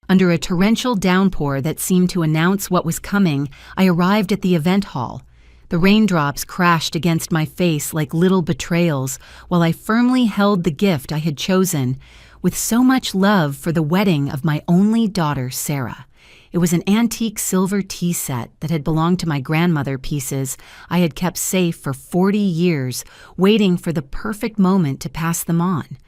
Under a torrential downpour that seemed to announce what was coming, I arrived at the event hall. The raindrops crashed against my face like little betrayals while I firmly held the gift I had chosen, with so much love for the wedding of my only daughter, Sarah. It was an antique silver tea set that had belonged to my grandmother pieces I had kept safe for 40 years, waiting for the perfect moment to pass them on.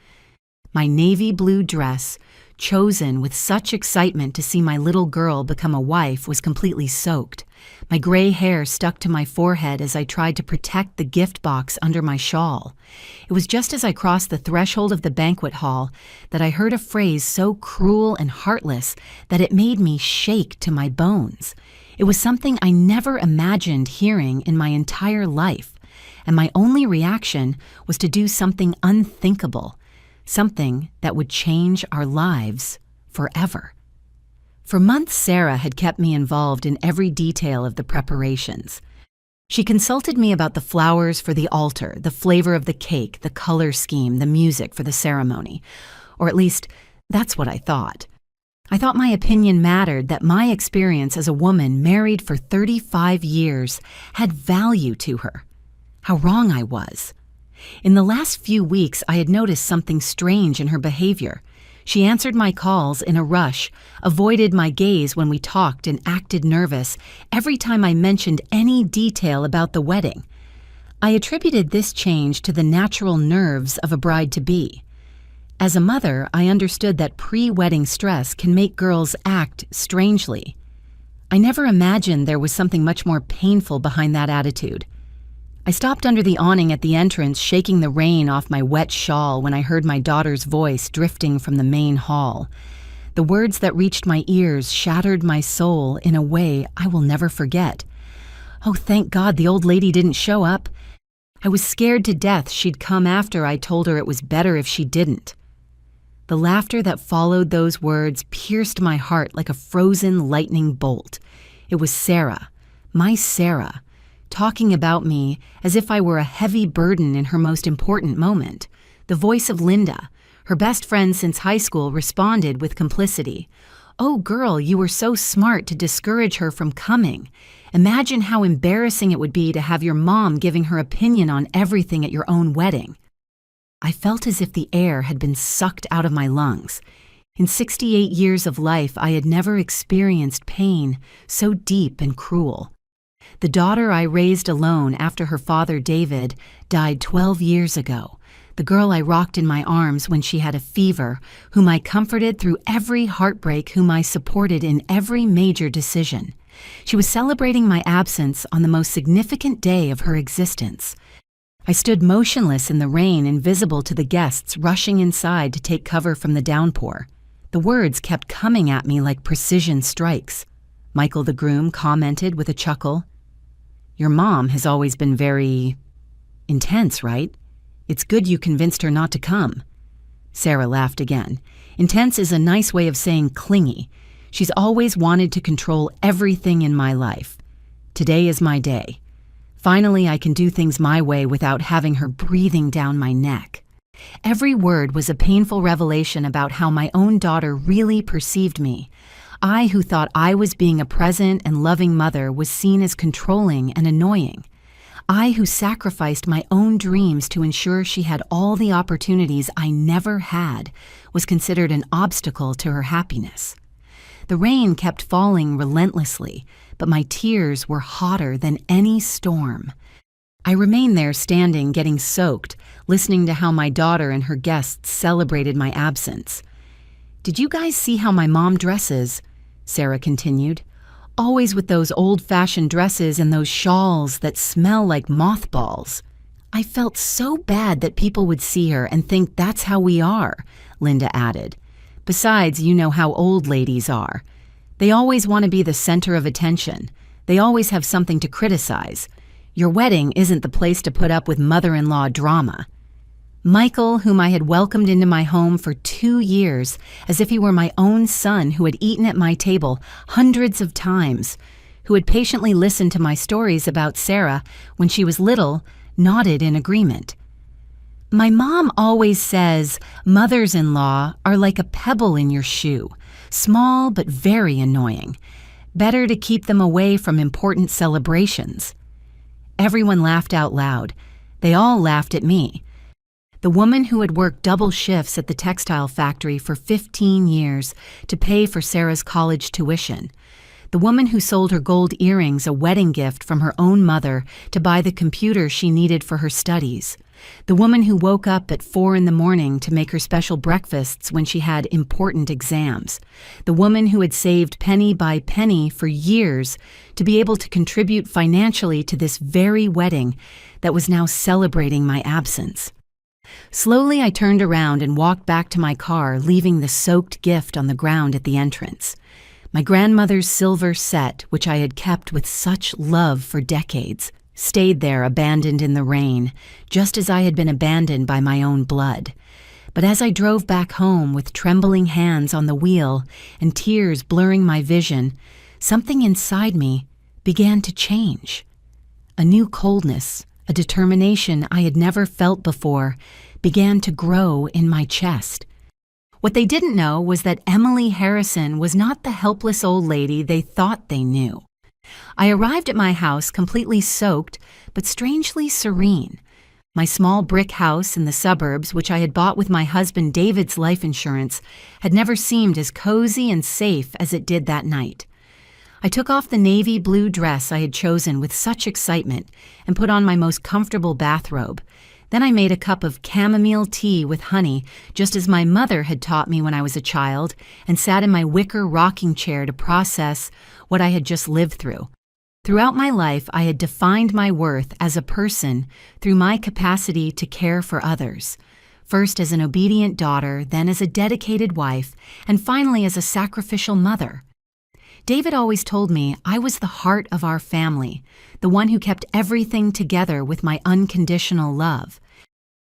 My navy blue dress, chosen with such excitement to see my little girl become a wife, was completely soaked. My gray hair stuck to my forehead as I tried to protect the gift box under my shawl. It was just as I crossed the threshold of the banquet hall that I heard a phrase so cruel and heartless that it made me shake to my bones. It was something I never imagined hearing in my entire life, and my only reaction was to do something unthinkable. Something that would change our lives forever. For months, Sarah had kept me involved in every detail of the preparations. She consulted me about the flowers for the altar, the flavor of the cake, the color scheme, the music for the ceremony. Or at least, that's what I thought. I thought my opinion mattered, that my experience as a woman married for 35 years had value to her. How wrong I was. In the last few weeks, I had noticed something strange in her behavior. She answered my calls in a rush, avoided my gaze when we talked, and acted nervous every time I mentioned any detail about the wedding. I attributed this change to the natural nerves of a bride-to-be. As a mother, I understood that pre-wedding stress can make girls act strangely. I never imagined there was something much more painful behind that attitude. I stopped under the awning at the entrance, shaking the rain off my wet shawl when I heard my daughter's voice drifting from the main hall. The words that reached my ears shattered my soul in a way I will never forget. Oh, thank God the old lady didn't show up. I was scared to death she'd come after I told her it was better if she didn't. The laughter that followed those words pierced my heart like a frozen lightning bolt. It was Sarah, my Sarah, talking about me as if I were a heavy burden in her most important moment. The voice of Linda, her best friend since high school, responded with complicity. "Oh, girl, you were so smart to discourage her from coming. Imagine how embarrassing it would be to have your mom giving her opinion on everything at your own wedding." I felt as if the air had been sucked out of my lungs. In 68 years of life, I had never experienced pain so deep and cruel. The daughter I raised alone after her father, David, died 12 years ago. The girl I rocked in my arms when she had a fever, whom I comforted through every heartbreak, whom I supported in every major decision. She was celebrating my absence on the most significant day of her existence. I stood motionless in the rain, invisible to the guests rushing inside to take cover from the downpour. The words kept coming at me like precision strikes. Michael the groom commented with a chuckle, "Your mom has always been very intense, right? It's good you convinced her not to come." Sarah laughed again. "Intense is a nice way of saying clingy. She's always wanted to control everything in my life. Today is my day. Finally, I can do things my way without having her breathing down my neck." Every word was a painful revelation about how my own daughter really perceived me. I, who thought I was being a present and loving mother, was seen as controlling and annoying. I, who sacrificed my own dreams to ensure she had all the opportunities I never had, was considered an obstacle to her happiness. The rain kept falling relentlessly, but my tears were hotter than any storm. I remained there standing, getting soaked, listening to how my daughter and her guests celebrated my absence. "Did you guys see how my mom dresses?" Sarah continued. "Always with those old-fashioned dresses and those shawls that smell like mothballs." "I felt so bad that people would see her and think that's how we are," Linda added. "Besides, you know how old ladies are. They always want to be the center of attention. They always have something to criticize. Your wedding isn't the place to put up with mother-in-law drama." Michael, whom I had welcomed into my home for 2 years, as if he were my own son, who had eaten at my table hundreds of times, who had patiently listened to my stories about Sarah when she was little, nodded in agreement. "My mom always says mothers-in-law are like a pebble in your shoe. Small but very annoying. Better to keep them away from important celebrations. Everyone laughed out loud. They all laughed at me. The woman who had worked double shifts at the textile factory for 15 years to pay for Sarah's college tuition. The woman who sold her gold earrings a wedding gift from her own mother to buy the computer she needed for her studies. The woman who woke up at 4 in the morning to make her special breakfasts when she had important exams. The woman who had saved penny by penny for years to be able to contribute financially to this very wedding that was now celebrating my absence. Slowly, I turned around and walked back to my car, leaving the soaked gift on the ground at the entrance. My grandmother's silver set, which I had kept with such love for decades, stayed there abandoned in the rain, just as I had been abandoned by my own blood. But as I drove back home with trembling hands on the wheel and tears blurring my vision, something inside me began to change. A new coldness, a determination I had never felt before, began to grow in my chest. What they didn't know was that Emily Harrison was not the helpless old lady they thought they knew. I arrived at my house completely soaked, but strangely serene. My small brick house in the suburbs, which I had bought with my husband David's life insurance, had never seemed as cozy and safe as it did that night. I took off the navy blue dress I had chosen with such excitement and put on my most comfortable bathrobe. Then I made a cup of chamomile tea with honey, just as my mother had taught me when I was a child, and sat in my wicker rocking chair to process what I had just lived through. Throughout my life, I had defined my worth as a person through my capacity to care for others. First as an obedient daughter, then as a dedicated wife, and finally as a sacrificial mother. David always told me I was the heart of our family, the one who kept everything together with my unconditional love.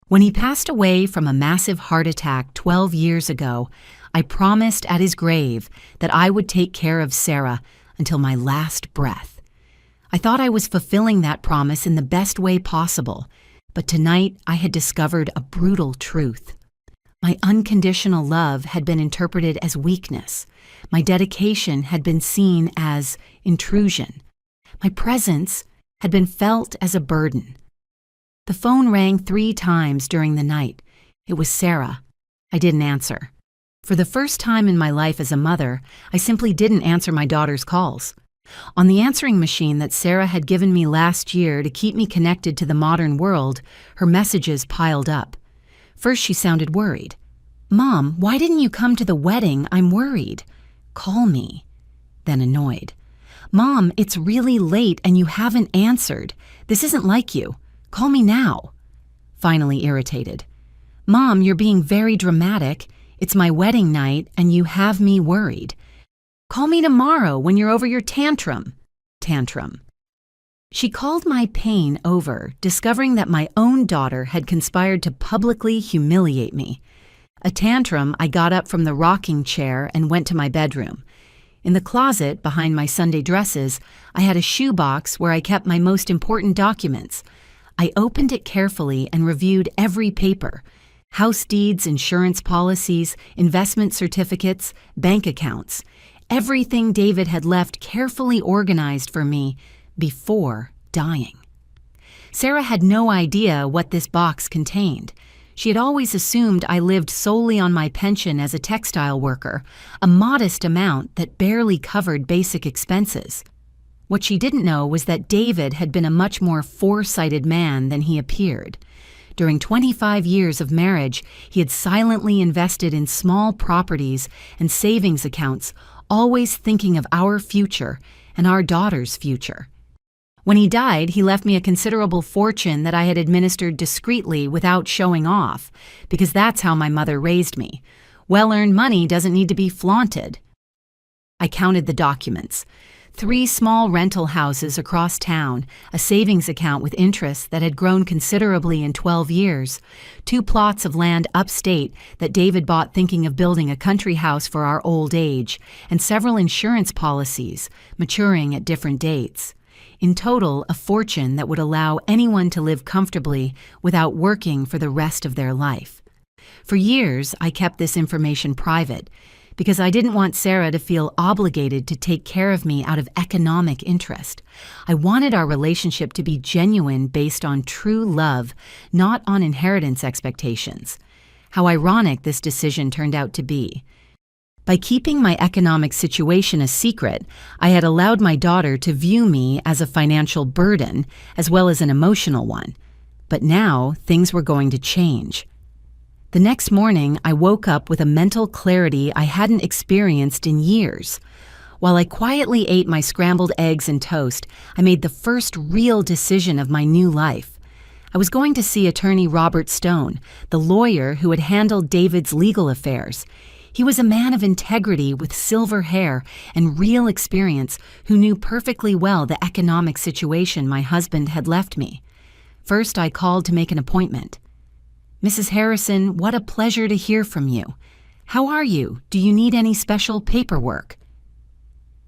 When he passed away from a massive heart attack 12 years ago, I promised at his grave that I would take care of Sarah until my last breath. I thought I was fulfilling that promise in the best way possible, but tonight I had discovered a brutal truth. My unconditional love had been interpreted as weakness. My dedication had been seen as intrusion. My presence had been felt as a burden. The phone rang 3 times during the night. It was Sarah. I didn't answer. For the first time in my life as a mother, I simply didn't answer my daughter's calls. On the answering machine that Sarah had given me last year to keep me connected to the modern world, her messages piled up. First, she sounded worried. "Mom, why didn't you come to the wedding? I'm worried." "Call me." Then annoyed. "Mom, it's really late and you haven't answered. This isn't like you. Call me now." Finally irritated. "Mom, you're being very dramatic. It's my wedding night and you have me worried. Call me tomorrow when you're over your tantrum." Tantrum. She called my pain over, discovering that my own daughter had conspired to publicly humiliate me. A tantrum, I got up from the rocking chair and went to my bedroom. In the closet, behind my Sunday dresses, I had a shoebox where I kept my most important documents. I opened it carefully and reviewed every paper: house deeds, insurance policies, investment certificates, bank accounts. Everything David had left carefully organized for me before dying. Sarah had no idea what this box contained. She had always assumed I lived solely on my pension as a textile worker, a modest amount that barely covered basic expenses. What she didn't know was that David had been a much more foresighted man than he appeared. During 25 years of marriage, he had silently invested in small properties and savings accounts, always thinking of our future and our daughter's future. When he died, he left me a considerable fortune that I had administered discreetly without showing off, because that's how my mother raised me. Well-earned money doesn't need to be flaunted. I counted the documents. 3 small rental houses across town, a savings account with interest that had grown considerably in 12 years, 2 plots of land upstate that David bought thinking of building a country house for our old age, and several insurance policies, maturing at different dates. In total, a fortune that would allow anyone to live comfortably without working for the rest of their life. For years, I kept this information private, because I didn't want Sarah to feel obligated to take care of me out of economic interest. I wanted our relationship to be genuine based on true love, not on inheritance expectations. How ironic this decision turned out to be. By keeping my economic situation a secret, I had allowed my daughter to view me as a financial burden as well as an emotional one. But now things were going to change. The next morning, I woke up with a mental clarity I hadn't experienced in years. While I quietly ate my scrambled eggs and toast, I made the first real decision of my new life. I was going to see attorney Robert Stone, the lawyer who had handled David's legal affairs. He was a man of integrity with silver hair and real experience who knew perfectly well the economic situation my husband had left me. First, I called to make an appointment. "Mrs. Harrison, what a pleasure to hear from you. How are you? Do you need any special paperwork?"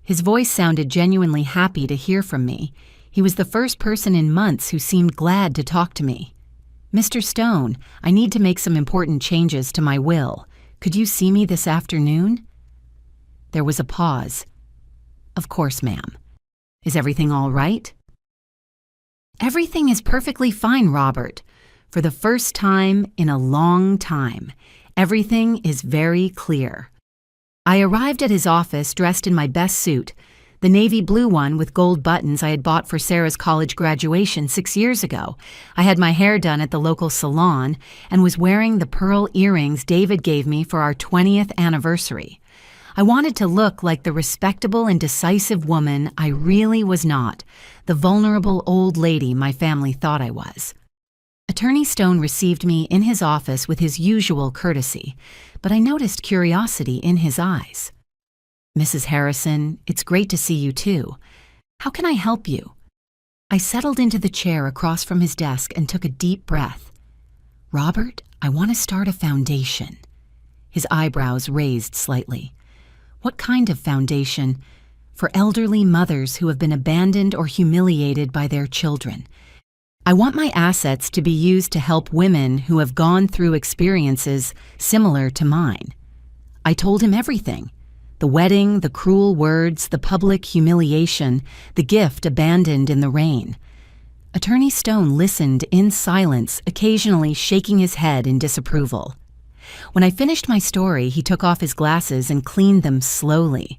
His voice sounded genuinely happy to hear from me. He was the first person in months who seemed glad to talk to me. "Mr. Stone, I need to make some important changes to my will. Could you see me this afternoon?" There was a pause. "Of course, ma'am. Is everything all right?" "Everything is perfectly fine, Robert. For the first time in a long time, everything is very clear." I arrived at his office dressed in my best suit, the navy blue one with gold buttons I had bought for Sarah's college graduation 6 years ago. I had my hair done at the local salon and was wearing the pearl earrings David gave me for our 20th anniversary. I wanted to look like the respectable and decisive woman I really was not, the vulnerable old lady my family thought I was. Attorney Stone received me in his office with his usual courtesy, but I noticed curiosity in his eyes. "Mrs. Harrison, it's great to see you too. How can I help you?" I settled into the chair across from his desk and took a deep breath. "Robert, I want to start a foundation." His eyebrows raised slightly. "What kind of foundation?" "For elderly mothers who have been abandoned or humiliated by their children. I want my assets to be used to help women who have gone through experiences similar to mine." I told him everything. The wedding, the cruel words, the public humiliation, the gift abandoned in the rain. Attorney Stone listened in silence, occasionally shaking his head in disapproval. When I finished my story, he took off his glasses and cleaned them slowly.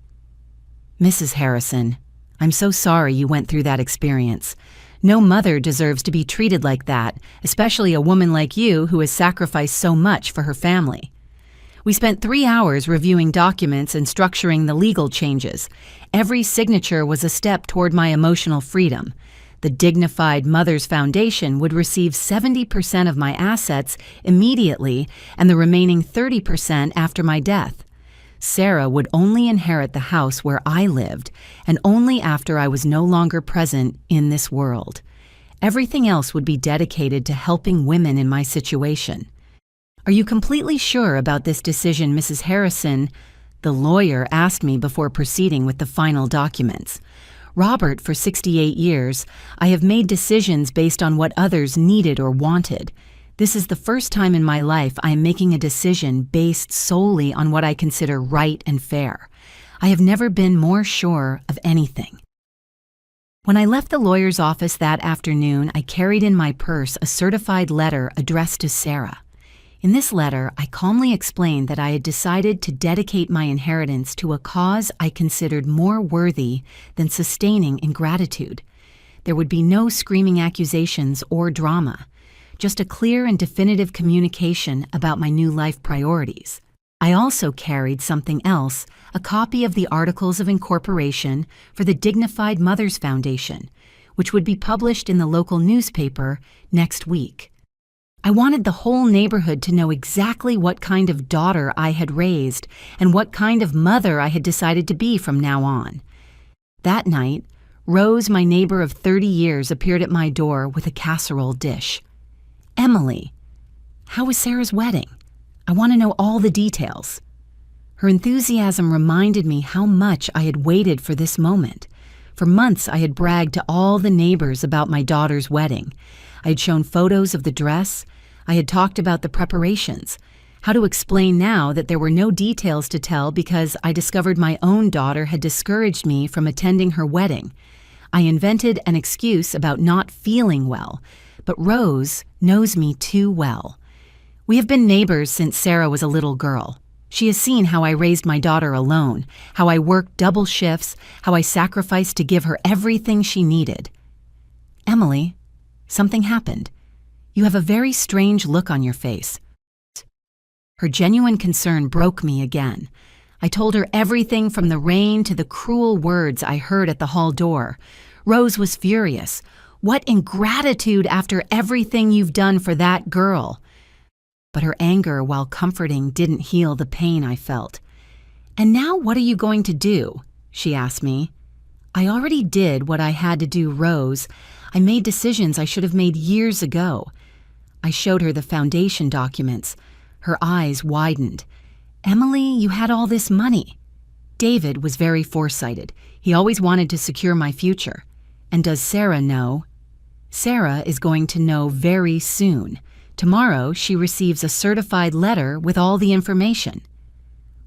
"Mrs. Harrison, I'm so sorry you went through that experience. No mother deserves to be treated like that, especially a woman like you who has sacrificed so much for her family." We spent 3 hours reviewing documents and structuring the legal changes. Every signature was a step toward my emotional freedom. The Dignified Mothers Foundation would receive 70% of my assets immediately and the remaining 30% after my death. Sarah would only inherit the house where I lived, and only after I was no longer present in this world. Everything else would be dedicated to helping women in my situation. "Are you completely sure about this decision, Mrs. Harrison?" the lawyer asked me before proceeding with the final documents. "Robert, for 68 years, I have made decisions based on what others needed or wanted. This is the first time in my life I am making a decision based solely on what I consider right and fair. I have never been more sure of anything." When I left the lawyer's office that afternoon, I carried in my purse a certified letter addressed to Sarah. In this letter, I calmly explained that I had decided to dedicate my inheritance to a cause I considered more worthy than sustaining ingratitude. There would be no screaming accusations or drama, just a clear and definitive communication about my new life priorities. I also carried something else, a copy of the Articles of Incorporation for the Dignified Mothers Foundation, which would be published in the local newspaper next week. I wanted the whole neighborhood to know exactly what kind of daughter I had raised and what kind of mother I had decided to be from now on. That night, Rose, my neighbor of 30 years, appeared at my door with a casserole dish. "Emily, how was Sarah's wedding? I want to know all the details." Her enthusiasm reminded me how much I had waited for this moment. For months, I had bragged to all the neighbors about my daughter's wedding. I had shown photos of the dress. I had talked about the preparations. How to explain now that there were no details to tell because I discovered my own daughter had discouraged me from attending her wedding. I invented an excuse about not feeling well, but Rose knows me too well. We have been neighbors since Sarah was a little girl. She has seen how I raised my daughter alone, how I worked double shifts, how I sacrificed to give her everything she needed. Emily, something happened. You have a very strange look on your face. Her genuine concern broke me again. I told her everything from the rain to the cruel words I heard at the hall door. Rose was furious. What ingratitude after everything you've done for that girl. But her anger, while comforting, didn't heal the pain I felt. And now what are you going to do? She asked me. I already did what I had to do, Rose. I made decisions I should have made years ago. I showed her the foundation documents. Her eyes widened. Emily, you had all this money. David was very foresighted. He always wanted to secure my future. And does Sarah know? Sarah is going to know very soon. Tomorrow, she receives a certified letter with all the information.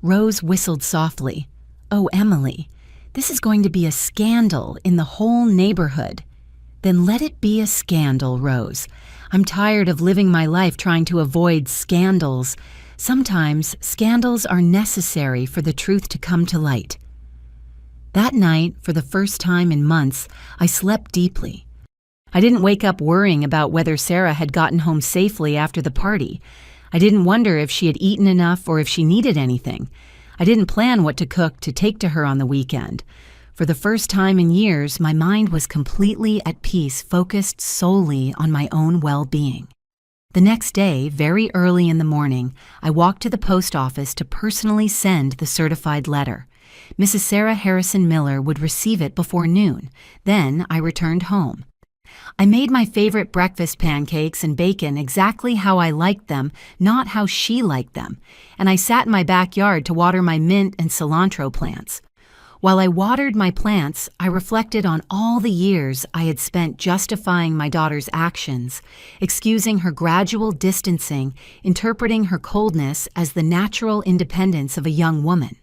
Rose whistled softly. Oh, Emily, this is going to be a scandal in the whole neighborhood. Then let it be a scandal, Rose. I'm tired of living my life trying to avoid scandals. Sometimes scandals are necessary for the truth to come to light. That night, for the first time in months, I slept deeply. I didn't wake up worrying about whether Sarah had gotten home safely after the party. I didn't wonder if she had eaten enough or if she needed anything. I didn't plan what to cook to take to her on the weekend. For the first time in years, my mind was completely at peace, focused solely on my own well-being. The next day, very early in the morning, I walked to the post office to personally send the certified letter. Mrs. Sarah Harrison Miller would receive it before noon. Then I returned home. I made my favorite breakfast pancakes and bacon exactly how I liked them, not how she liked them, and I sat in my backyard to water my mint and cilantro plants. While I watered my plants, I reflected on all the years I had spent justifying my daughter's actions, excusing her gradual distancing, interpreting her coldness as the natural independence of a young woman.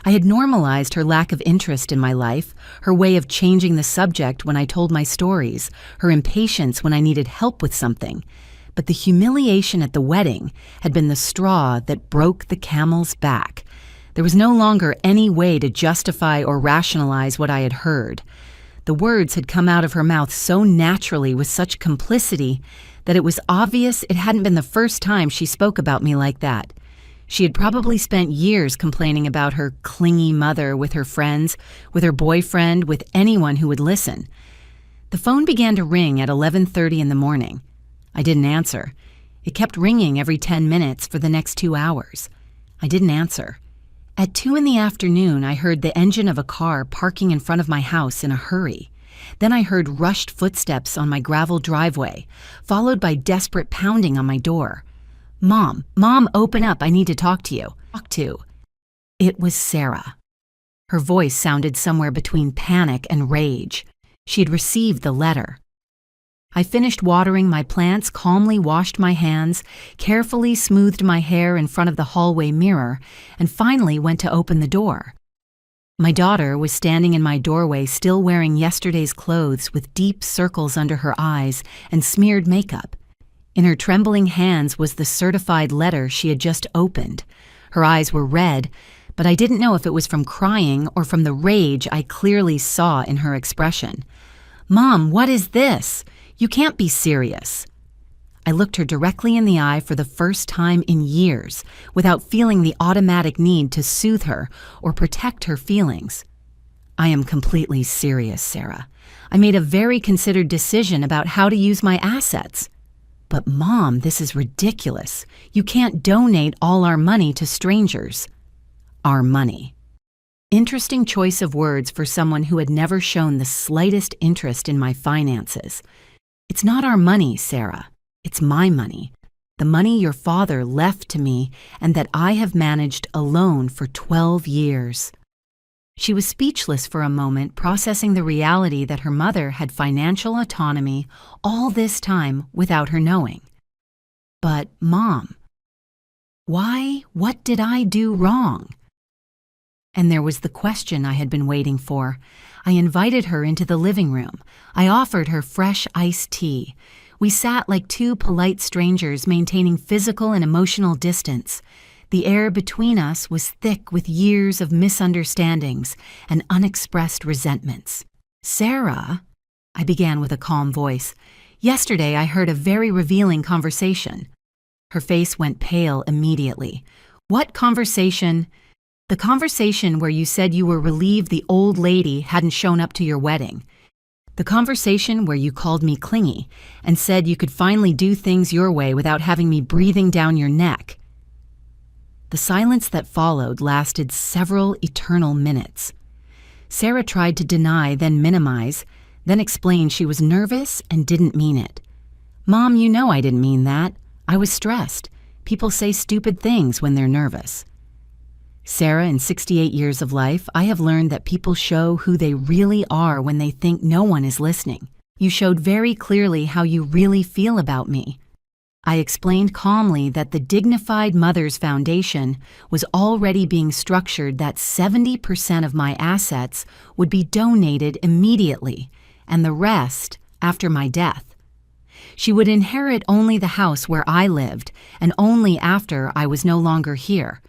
I had normalized her lack of interest in my life, her way of changing the subject when I told my stories, her impatience when I needed help with something. But the humiliation at the wedding had been the straw that broke the camel's back. There was no longer any way to justify or rationalize what I had heard. The words had come out of her mouth so naturally with such complicity that it was obvious it hadn't been the first time she spoke about me like that. She had probably spent years complaining about her clingy mother with her friends, with her boyfriend, with anyone who would listen. The phone began to ring at 11:30 in the morning. I didn't answer. It kept ringing every 10 minutes for the next 2 hours. I didn't answer. At 2 in the afternoon, I heard the engine of a car parking in front of my house in a hurry. Then I heard rushed footsteps on my gravel driveway, followed by desperate pounding on my door. Mom, open up, I need to talk to you. It was Sarah. Her voice sounded somewhere between panic and rage. She had received the letter. I finished watering my plants, calmly washed my hands, carefully smoothed my hair in front of the hallway mirror, and finally went to open the door. My daughter was standing in my doorway, still wearing yesterday's clothes with deep circles under her eyes and smeared makeup. In her trembling hands was the certified letter she had just opened. Her eyes were red, but I didn't know if it was from crying or from the rage I clearly saw in her expression. Mom, what is this? You can't be serious. I looked her directly in the eye for the first time in years, without feeling the automatic need to soothe her or protect her feelings. I am completely serious, Sarah. I made a very considered decision about how to use my assets. But Mom, this is ridiculous. You can't donate all our money to strangers. Our money. Interesting choice of words for someone who had never shown the slightest interest in my finances. It's not our money, Sarah. It's my money. The money your father left to me and that I have managed alone for 12 years. She was speechless for a moment, processing the reality that her mother had financial autonomy all this time without her knowing. But, Mom, Why? What did I do wrong? And there was the question I had been waiting for. I invited her into the living room. I offered her fresh iced tea. We sat like two polite strangers, maintaining physical and emotional distance. The air between us was thick with years of misunderstandings and unexpressed resentments. "Sarah," I began with a calm voice, "yesterday I heard a very revealing conversation." Her face went pale immediately. "What conversation?" "The conversation where you said you were relieved the old lady hadn't shown up to your wedding. The conversation where you called me clingy and said you could finally do things your way without having me breathing down your neck." The silence that followed lasted several eternal minutes. Sarah tried to deny, then minimize, then explain she was nervous and didn't mean it. "Mom, you know I didn't mean that. I was stressed. People say stupid things when they're nervous." Sarah, in 68 years of life, I have learned that people show who they really are when they think no one is listening. "You showed very clearly how you really feel about me." I explained calmly that the Dignified Mothers Foundation was already being structured that 70% of my assets would be donated immediately, and the rest after my death. She would inherit only the house where I lived, and only after I was no longer here.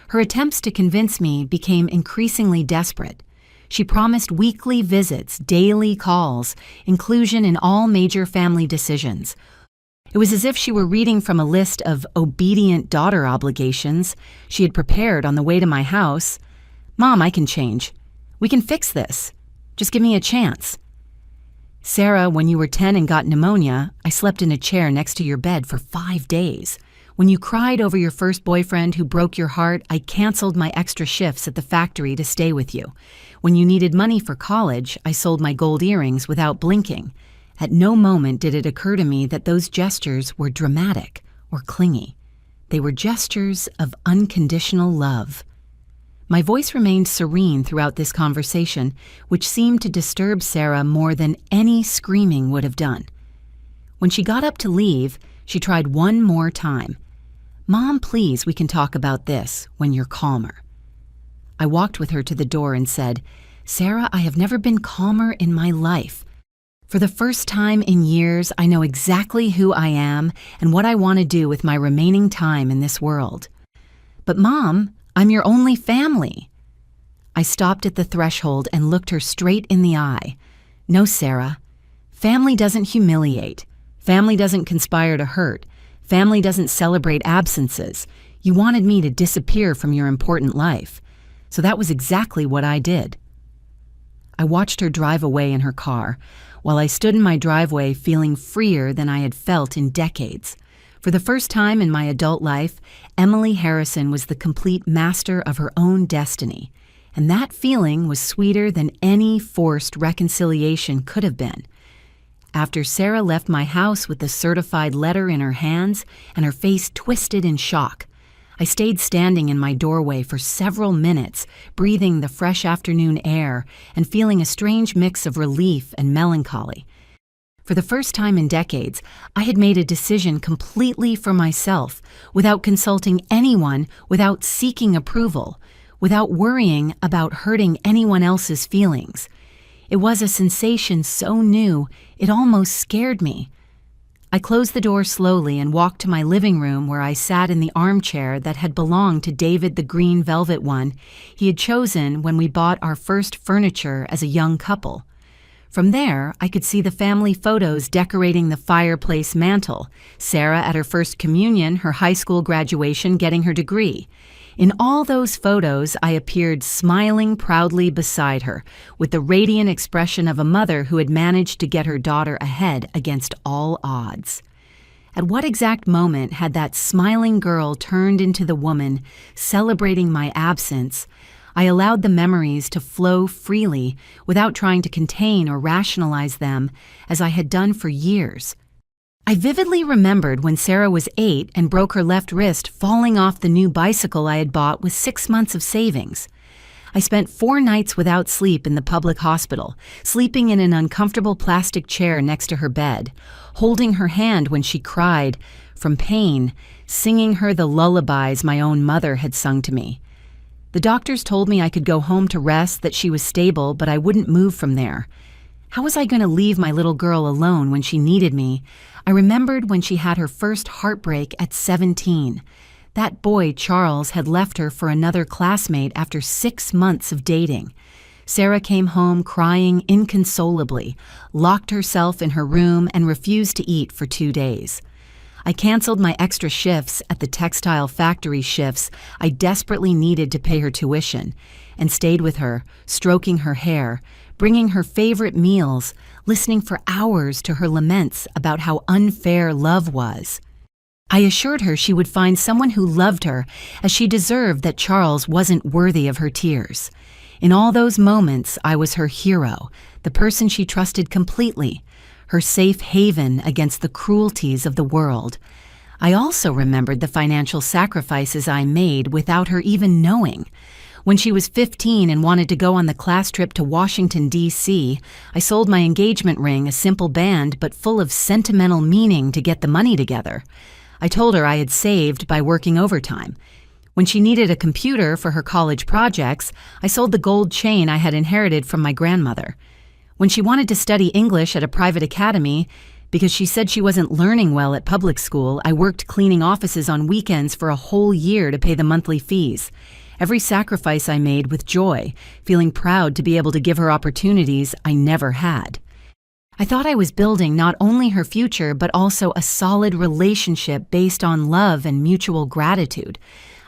Her attempts to convince me became increasingly desperate. She promised weekly visits, daily calls, inclusion in all major family decisions. It was as if she were reading from a list of obedient daughter obligations she had prepared on the way to my house. "Mom, I can change. We can fix this. Just give me a chance." "Sarah, when you were 10 and got pneumonia, I slept in a chair next to your bed for 5 days. When you cried over your first boyfriend who broke your heart, I canceled my extra shifts at the factory to stay with you. When you needed money for college, I sold my gold earrings without blinking. At no moment did it occur to me that those gestures were dramatic or clingy. They were gestures of unconditional love." My voice remained serene throughout this conversation, which seemed to disturb Sarah more than any screaming would have done. When she got up to leave, she tried one more time. "Mom, please, we can talk about this when you're calmer." I walked with her to the door and said, "Sarah, I have never been calmer in my life. For the first time in years, I know exactly who I am and what I want to do with my remaining time in this world." "But Mom, I'm your only family." I stopped at the threshold and looked her straight in the eye. "No, Sarah. Family doesn't humiliate. Family doesn't conspire to hurt. Family doesn't celebrate absences. You wanted me to disappear from your important life. So that was exactly what I did." I watched her drive away in her car, while I stood in my driveway feeling freer than I had felt in decades. For the first time in my adult life, Emily Harrison was the complete master of her own destiny, and that feeling was sweeter than any forced reconciliation could have been. After Sarah left my house with the certified letter in her hands and her face twisted in shock, I stayed standing in my doorway for several minutes, breathing the fresh afternoon air and feeling a strange mix of relief and melancholy. For the first time in decades, I had made a decision completely for myself, without consulting anyone, without seeking approval, without worrying about hurting anyone else's feelings. It was a sensation so new, it almost scared me. I closed the door slowly and walked to my living room, where I sat in the armchair that had belonged to David, the green velvet one he had chosen when we bought our first furniture as a young couple. From there, I could see the family photos decorating the fireplace mantel, Sarah at her first communion, her high school graduation, getting her degree. In all those photos, I appeared smiling proudly beside her, with the radiant expression of a mother who had managed to get her daughter ahead against all odds. At what exact moment had that smiling girl turned into the woman celebrating my absence? I allowed the memories to flow freely without trying to contain or rationalize them, as I had done for years. I vividly remembered when Sarah was 8 and broke her left wrist falling off the new bicycle I had bought with 6 months of savings. I spent 4 nights without sleep in the public hospital, sleeping in an uncomfortable plastic chair next to her bed, holding her hand when she cried, from pain, singing her the lullabies my own mother had sung to me. The doctors told me I could go home to rest, that she was stable, but I wouldn't move from there. How was I going to leave my little girl alone when she needed me? I remembered when she had her first heartbreak at 17. That boy, Charles, had left her for another classmate after 6 months of dating. Sarah came home crying inconsolably, locked herself in her room, and refused to eat for 2 days. I canceled my extra shifts at the textile factory shifts I desperately needed to pay her tuition, and stayed with her, stroking her hair, bringing her favorite meals, listening for hours to her laments about how unfair love was. I assured her she would find someone who loved her, as she deserved that Charles wasn't worthy of her tears. In all those moments, I was her hero, the person she trusted completely, her safe haven against the cruelties of the world. I also remembered the financial sacrifices I made without her even knowing. When she was 15 and wanted to go on the class trip to Washington, D.C., I sold my engagement ring, a simple band but full of sentimental meaning, to get the money together. I told her I had saved by working overtime. When she needed a computer for her college projects, I sold the gold chain I had inherited from my grandmother. When she wanted to study English at a private academy, because she said she wasn't learning well at public school, I worked cleaning offices on weekends for a whole year to pay the monthly fees. Every sacrifice I made with joy, feeling proud to be able to give her opportunities I never had. I thought I was building not only her future, but also a solid relationship based on love and mutual gratitude.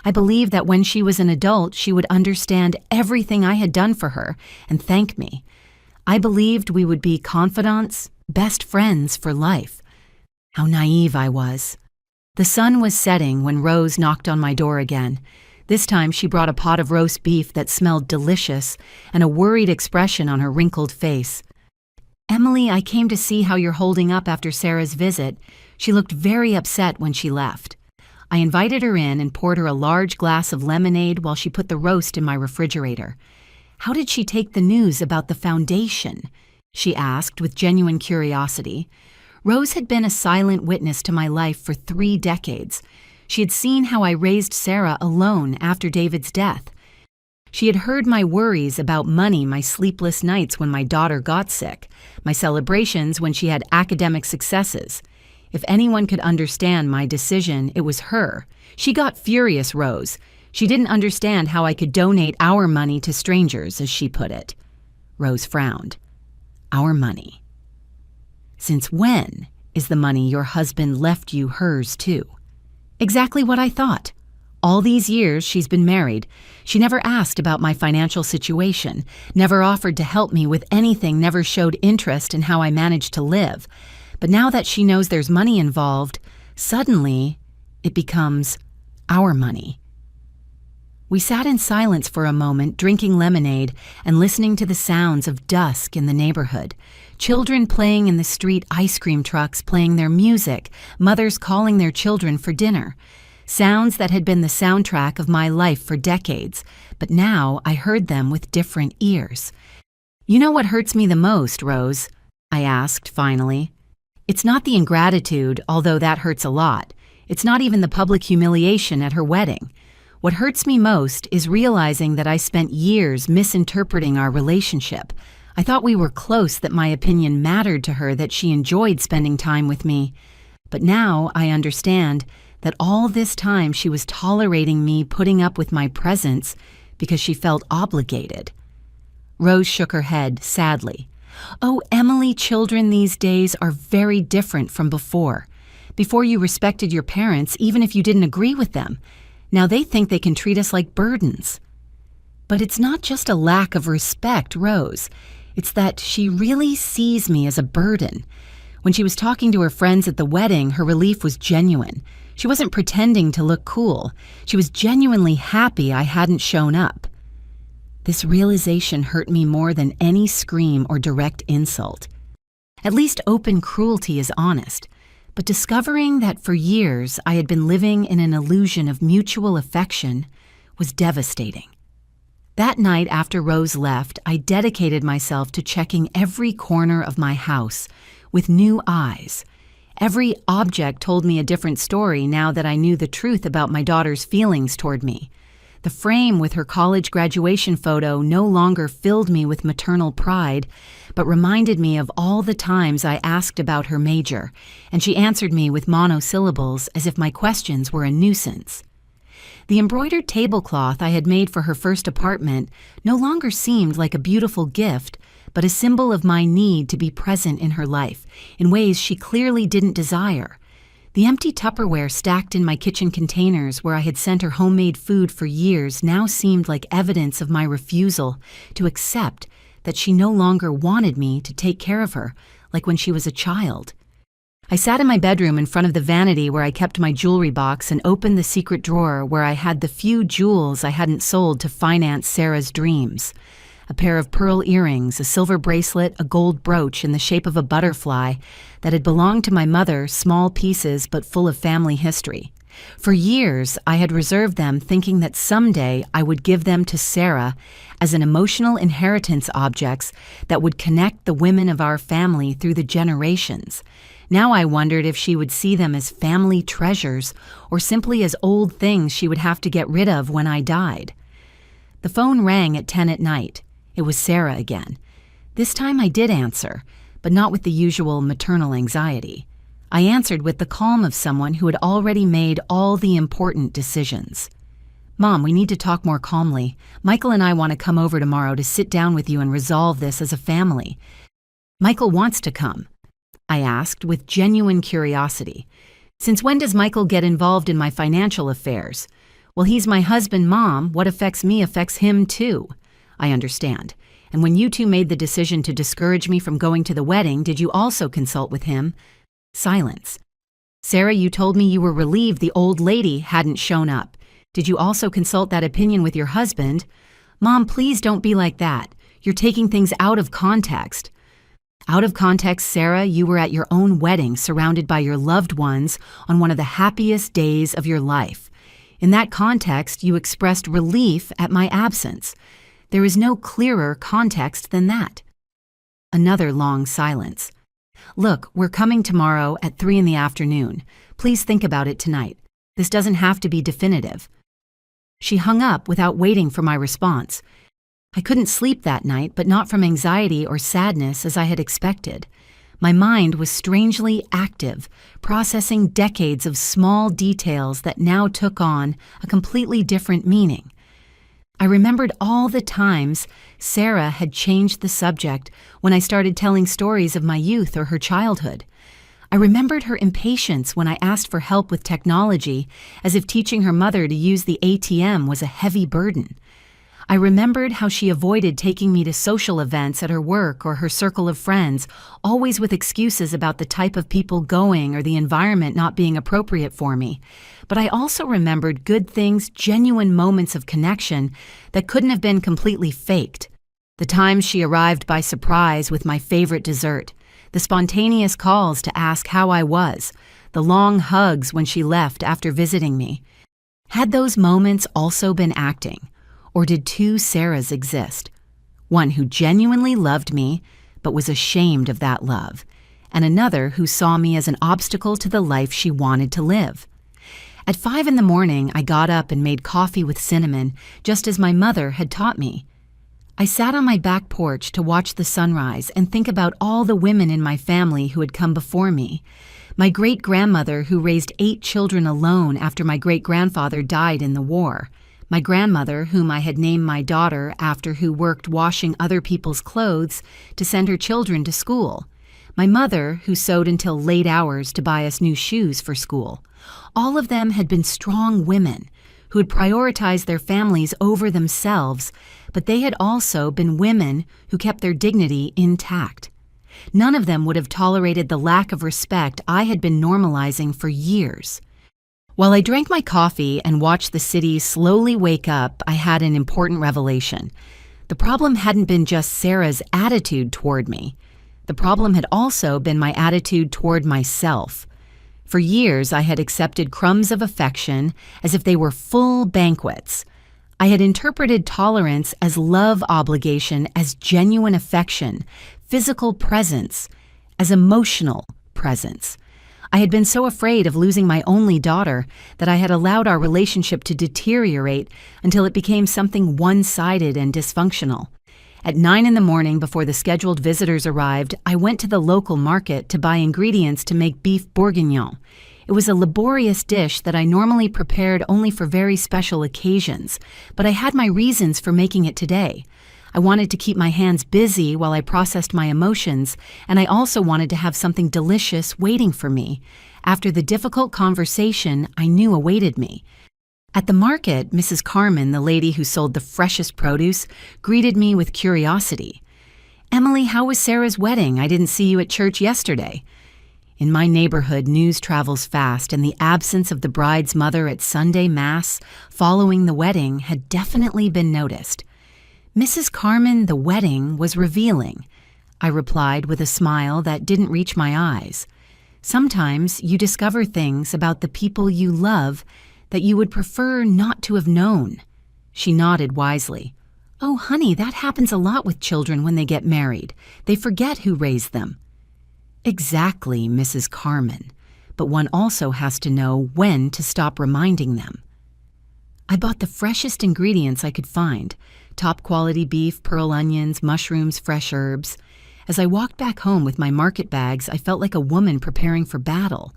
I believed that when she was an adult, she would understand everything I had done for her and thank me. I believed we would be confidants, best friends for life. How naive I was. The sun was setting when Rose knocked on my door again. This time she brought a pot of roast beef that smelled delicious and a worried expression on her wrinkled face. "Emily, I came to see how you're holding up after Sarah's visit. She looked very upset when she left." I invited her in and poured her a large glass of lemonade while she put the roast in my refrigerator. "How did she take the news about the foundation?" she asked with genuine curiosity. Rose had been a silent witness to my life for 3 decades. She had seen how I raised Sarah alone after David's death. She had heard my worries about money, my sleepless nights when my daughter got sick, my celebrations when she had academic successes. If anyone could understand my decision, it was her. She got furious, Rose. She didn't understand how I could donate our money to strangers, as she put it. Rose frowned. Our money. Since when is the money your husband left you hers too? Exactly what I thought. All these years she's been married, she never asked about my financial situation, never offered to help me with anything, never showed interest in how I managed to live. But now that she knows there's money involved, suddenly it becomes our money. We sat in silence for a moment, drinking lemonade and listening to the sounds of dusk in the neighborhood. Children playing in the street, ice cream trucks playing their music, mothers calling their children for dinner. Sounds that had been the soundtrack of my life for decades, but now I heard them with different ears. "You know what hurts me the most, Rose?" I asked finally. "It's not the ingratitude, although that hurts a lot. It's not even the public humiliation at her wedding. What hurts me most is realizing that I spent years misinterpreting our relationship. I thought we were close, that my opinion mattered to her, that she enjoyed spending time with me. But now I understand that all this time she was tolerating me, putting up with my presence because she felt obligated." Rose shook her head sadly. "Oh, Emily, children these days are very different from before. Before you respected your parents even if you didn't agree with them. Now they think they can treat us like burdens." "But it's not just a lack of respect, Rose. It's that she really sees me as a burden." When she was talking to her friends at the wedding, her relief was genuine. She wasn't pretending to look cool. She was genuinely happy I hadn't shown up. This realization hurt me more than any scream or direct insult. At least open cruelty is honest. But discovering that for years I had been living in an illusion of mutual affection was devastating. That night after Rose left, I dedicated myself to checking every corner of my house with new eyes. Every object told me a different story now that I knew the truth about my daughter's feelings toward me. The frame with her college graduation photo no longer filled me with maternal pride, but reminded me of all the times I asked about her major, and she answered me with monosyllables as if my questions were a nuisance. The embroidered tablecloth I had made for her first apartment no longer seemed like a beautiful gift, but a symbol of my need to be present in her life in ways she clearly didn't desire. The empty Tupperware stacked in my kitchen containers where I had sent her homemade food for years now seemed like evidence of my refusal to accept that she no longer wanted me to take care of her, like when she was a child. I sat in my bedroom in front of the vanity where I kept my jewelry box and opened the secret drawer where I had the few jewels I hadn't sold to finance Sarah's dreams. A pair of pearl earrings, a silver bracelet, a gold brooch in the shape of a butterfly that had belonged to my mother, small pieces but full of family history. For years, I had reserved them thinking that someday I would give them to Sarah as an emotional inheritance objects that would connect the women of our family through the generations. Now I wondered if she would see them as family treasures or simply as old things she would have to get rid of when I died. The phone rang at 10 at night. It was Sarah again. This time I did answer, but not with the usual maternal anxiety. I answered with the calm of someone who had already made all the important decisions. "Mom, we need to talk more calmly. Michael and I want to come over tomorrow to sit down with you and resolve this as a family." "Michael wants to come?" I asked with genuine curiosity. "Since when does Michael get involved in my financial affairs?" "Well, he's my husband, Mom. What affects me affects him too." "I understand. And when you two made the decision to discourage me from going to the wedding, did you also consult with him?" Silence. "Sarah, you told me you were relieved the old lady hadn't shown up. Did you also consult that opinion with your husband?" "Mom, please don't be like that. You're taking things out of context." "Out of context, Sarah, you were at your own wedding surrounded by your loved ones on one of the happiest days of your life. In that context, you expressed relief at my absence. There is no clearer context than that." Another long silence. "Look, we're coming tomorrow at 3 in the afternoon. Please think about it tonight. This doesn't have to be definitive." She hung up without waiting for my response. I couldn't sleep that night, but not from anxiety or sadness as I had expected. My mind was strangely active, processing decades of small details that now took on a completely different meaning. I remembered all the times Sarah had changed the subject when I started telling stories of my youth or her childhood. I remembered her impatience when I asked for help with technology, as if teaching her mother to use the ATM was a heavy burden. I remembered how she avoided taking me to social events at her work or her circle of friends, always with excuses about the type of people going or the environment not being appropriate for me. But I also remembered good things, genuine moments of connection that couldn't have been completely faked. The times she arrived by surprise with my favorite dessert, the spontaneous calls to ask how I was, the long hugs when she left after visiting me. Had those moments also been acting? Or did two Sarahs exist? One who genuinely loved me, but was ashamed of that love, and another who saw me as an obstacle to the life she wanted to live. At 5 in the morning, I got up and made coffee with cinnamon, just as my mother had taught me. I sat on my back porch to watch the sunrise and think about all the women in my family who had come before me. My great-grandmother who raised 8 children alone after my great-grandfather died in the war. My grandmother, whom I had named my daughter after, who worked washing other people's clothes to send her children to school. My mother, who sewed until late hours to buy us new shoes for school. All of them had been strong women who had prioritized their families over themselves, but they had also been women who kept their dignity intact. None of them would have tolerated the lack of respect I had been normalizing for years. While I drank my coffee and watched the city slowly wake up, I had an important revelation. The problem hadn't been just Sarah's attitude toward me. The problem had also been my attitude toward myself. For years, I had accepted crumbs of affection as if they were full banquets. I had interpreted tolerance as love obligation, as genuine affection, physical presence, as emotional presence. I had been so afraid of losing my only daughter that I had allowed our relationship to deteriorate until it became something one-sided and dysfunctional. At 9 in the morning, before the scheduled visitors arrived, I went to the local market to buy ingredients to make beef bourguignon. It was a laborious dish that I normally prepared only for very special occasions, but I had my reasons for making it today. I wanted to keep my hands busy while I processed my emotions, and I also wanted to have something delicious waiting for me after the difficult conversation I knew awaited me. At the market, Mrs. Carmen, the lady who sold the freshest produce, greeted me with curiosity. "Emily, how was Sarah's wedding? I didn't see you at church yesterday." In my neighborhood, news travels fast, and the absence of the bride's mother at Sunday Mass following the wedding had definitely been noticed. "Mrs. Carmen, the wedding was revealing," I replied with a smile that didn't reach my eyes. "Sometimes you discover things about the people you love that you would prefer not to have known." She nodded wisely. "Oh, honey, that happens a lot with children when they get married. They forget who raised them." "Exactly, Mrs. Carmen, but one also has to know when to stop reminding them." I bought the freshest ingredients I could find: top-quality beef, pearl onions, mushrooms, fresh herbs. As I walked back home with my market bags, I felt like a woman preparing for battle.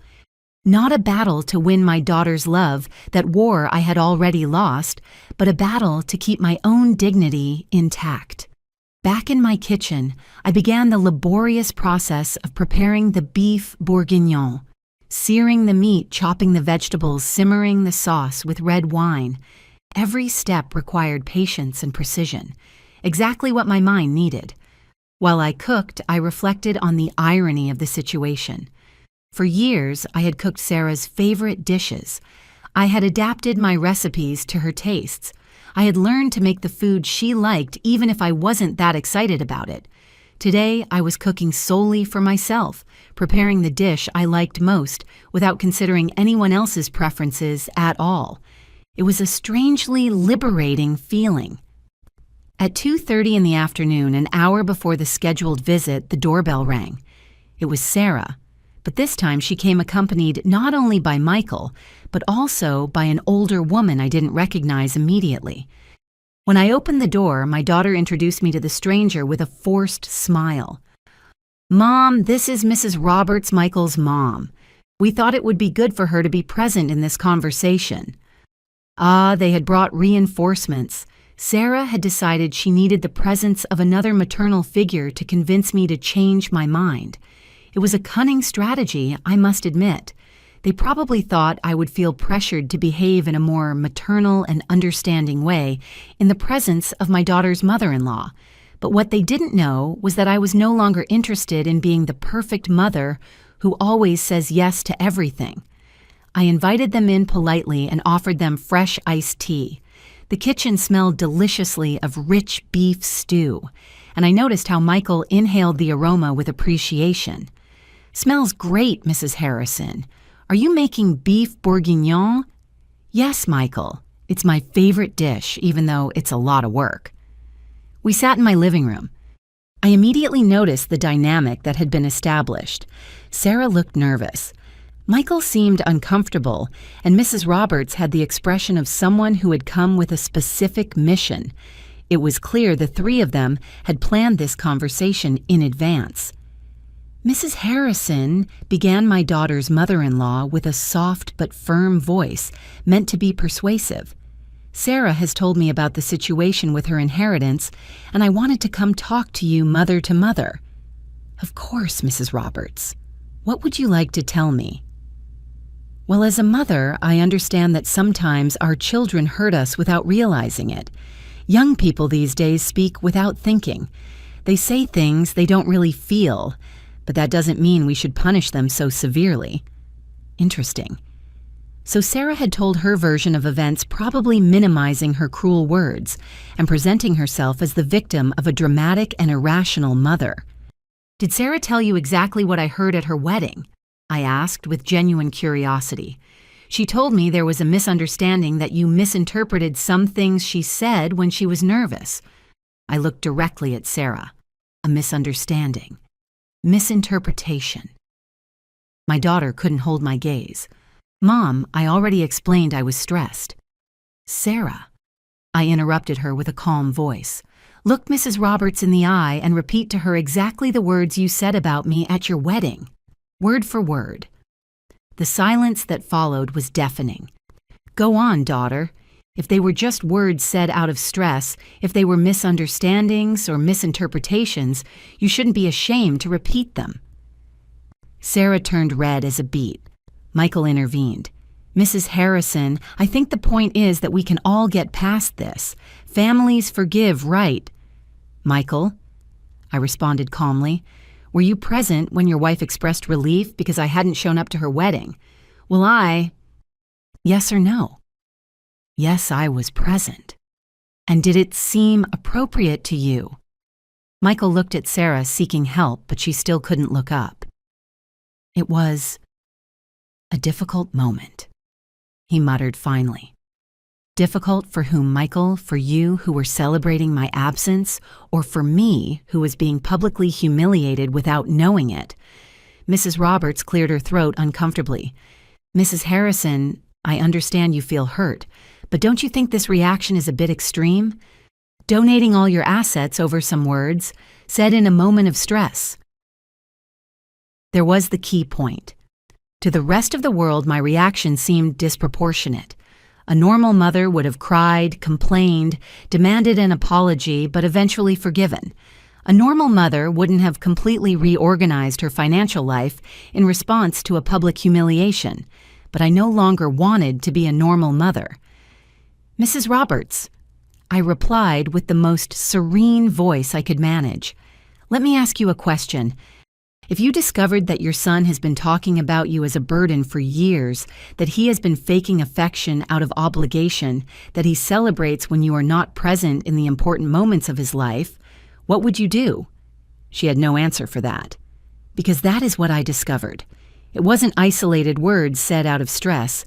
Not a battle to win my daughter's love, that war I had already lost, but a battle to keep my own dignity intact. Back in my kitchen, I began the laborious process of preparing the beef bourguignon, searing the meat, chopping the vegetables, simmering the sauce with red wine. Every step required patience and precision, exactly what my mind needed. While I cooked, I reflected on the irony of the situation. For years, I had cooked Sarah's favorite dishes. I had adapted my recipes to her tastes. I had learned to make the food she liked even if I wasn't that excited about it. Today, I was cooking solely for myself, preparing the dish I liked most without considering anyone else's preferences at all. It was a strangely liberating feeling. At 2:30 in the afternoon, an hour before the scheduled visit, the doorbell rang. It was Sarah, but this time she came accompanied not only by Michael, but also by an older woman I didn't recognize immediately. When I opened the door, my daughter introduced me to the stranger with a forced smile. "Mom, this is Mrs. Roberts, Michael's mom. We thought it would be good for her to be present in this conversation." They had brought reinforcements. Sarah had decided she needed the presence of another maternal figure to convince me to change my mind. It was a cunning strategy, I must admit. They probably thought I would feel pressured to behave in a more maternal and understanding way in the presence of my daughter's mother-in-law. But what they didn't know was that I was no longer interested in being the perfect mother who always says yes to everything. I invited them in politely and offered them fresh iced tea. The kitchen smelled deliciously of rich beef stew, and I noticed how Michael inhaled the aroma with appreciation. "Smells great, Mrs. Harrison. Are you making beef bourguignon?" "Yes, Michael. It's my favorite dish, even though it's a lot of work." We sat in my living room. I immediately noticed the dynamic that had been established. Sarah looked nervous. Michael seemed uncomfortable, and Mrs. Roberts had the expression of someone who had come with a specific mission. It was clear the three of them had planned this conversation in advance. "Mrs. Harrison," began my daughter's mother-in-law with a soft but firm voice meant to be persuasive. "Sarah has told me about the situation with her inheritance, and I wanted to come talk to you mother to mother." "Of course, Mrs. Roberts. What would you like to tell me?" "Well, as a mother, I understand that sometimes our children hurt us without realizing it. Young people these days speak without thinking. They say things they don't really feel, but that doesn't mean we should punish them so severely." Interesting. So Sarah had told her version of events, probably minimizing her cruel words and presenting herself as the victim of a dramatic and irrational mother. "Did Sarah tell you exactly what I heard at her wedding?" I asked with genuine curiosity. "She told me there was a misunderstanding, that you misinterpreted some things she said when she was nervous." I looked directly at Sarah. A misunderstanding. Misinterpretation. My daughter couldn't hold my gaze. "Mom, I already explained I was stressed." "Sarah," I interrupted her with a calm voice, "look Mrs. Roberts in the eye and repeat to her exactly the words you said about me at your wedding, word for word." The silence that followed was deafening. "Go on, daughter. If they were just words said out of stress, if they were misunderstandings or misinterpretations, you shouldn't be ashamed to repeat them." Sarah turned red as a beet. Michael intervened. "Mrs. Harrison, I think the point is that we can all get past this. Families forgive, right?" "Michael," I responded calmly, "were you present when your wife expressed relief because I hadn't shown up to her wedding?" "Well, Yes or no?" "Yes, I was present." "And did it seem appropriate to you?" Michael looked at Sarah seeking help, but she still couldn't look up. "It was a difficult moment," he muttered finally. "Difficult for whom, Michael? For you who were celebrating my absence, or for me who was being publicly humiliated without knowing it?" Mrs. Roberts cleared her throat uncomfortably. "Mrs. Harrison, I understand you feel hurt, but don't you think this reaction is a bit extreme? Donating all your assets over some words, said in a moment of stress." There was the key point. To the rest of the world, my reaction seemed disproportionate. A normal mother would have cried, complained, demanded an apology, but eventually forgiven. A normal mother wouldn't have completely reorganized her financial life in response to a public humiliation, but I no longer wanted to be a normal mother. "Mrs. Roberts," I replied with the most serene voice I could manage, "let me ask you a question. If you discovered that your son has been talking about you as a burden for years, that he has been faking affection out of obligation, that he celebrates when you are not present in the important moments of his life, what would you do?" She had no answer for that. Because that is what I discovered. It wasn't isolated words said out of stress.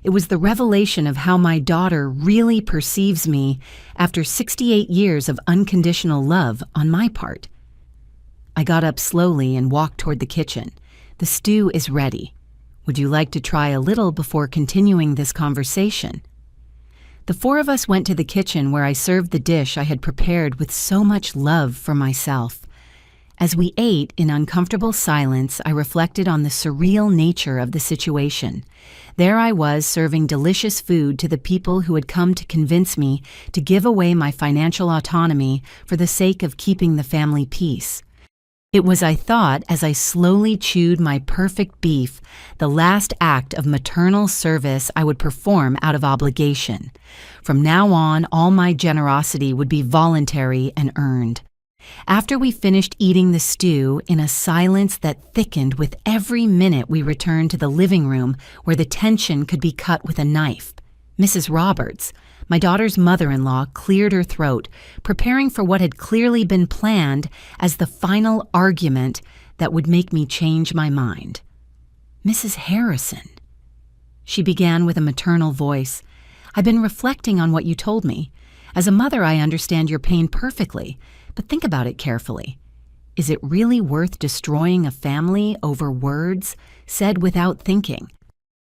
It was the revelation of how my daughter really perceives me after 68 years of unconditional love on my part. I got up slowly and walked toward the kitchen. "The stew is ready. Would you like to try a little before continuing this conversation?" The four of us went to the kitchen where I served the dish I had prepared with so much love for myself. As we ate in uncomfortable silence, I reflected on the surreal nature of the situation. There I was serving delicious food to the people who had come to convince me to give away my financial autonomy for the sake of keeping the family peace. It was, I thought, as I slowly chewed my perfect beef, the last act of maternal service I would perform out of obligation. From now on, all my generosity would be voluntary and earned. After we finished eating the stew, in a silence that thickened with every minute we returned to the living room where the tension could be cut with a knife, Mrs. Roberts, my daughter's mother-in-law, cleared her throat, preparing for what had clearly been planned as the final argument that would make me change my mind. "Mrs. Harrison," she began with a maternal voice, "I've been reflecting on what you told me. As a mother, I understand your pain perfectly, but think about it carefully. Is it really worth destroying a family over words said without thinking?"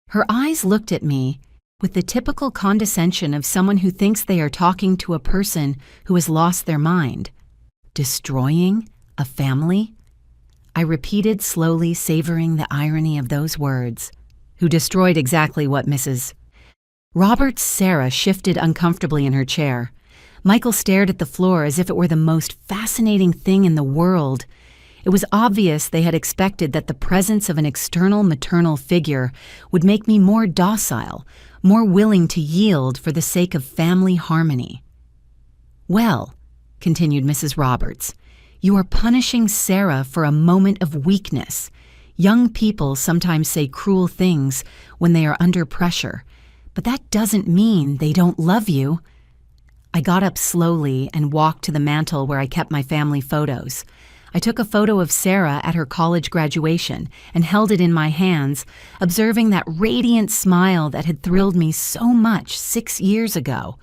Her eyes looked at me with the typical condescension of someone who thinks they are talking to a person who has lost their mind. "Destroying a family?" I repeated slowly, savoring the irony of those words. "Who destroyed exactly what, Mrs. Roberts?" Sarah shifted uncomfortably in her chair. Michael stared at the floor as if it were the most fascinating thing in the world. It was obvious they had expected that the presence of an external maternal figure would make me more docile, more willing to yield for the sake of family harmony. "Well," continued Mrs. Roberts, "you are punishing Sarah for a moment of weakness. Young people sometimes say cruel things when they are under pressure, but that doesn't mean they don't love you." I got up slowly and walked to the mantel where I kept my family photos. I took a photo of Sarah at her college graduation and held it in my hands, observing that radiant smile that had thrilled me so much 6 years ago.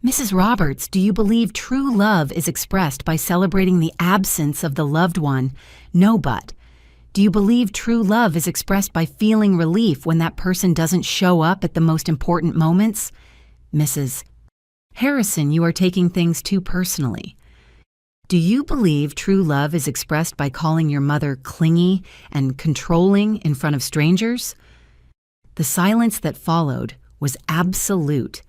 "Mrs. Roberts, do you believe true love is expressed by celebrating the absence of the loved one?" "No, but." Do you believe true love is expressed by feeling relief when that person doesn't show up at the most important moments? Mrs. Harrison, you are taking things too personally. Do you believe true love is expressed by calling your mother clingy and controlling in front of strangers? The silence that followed was absolute.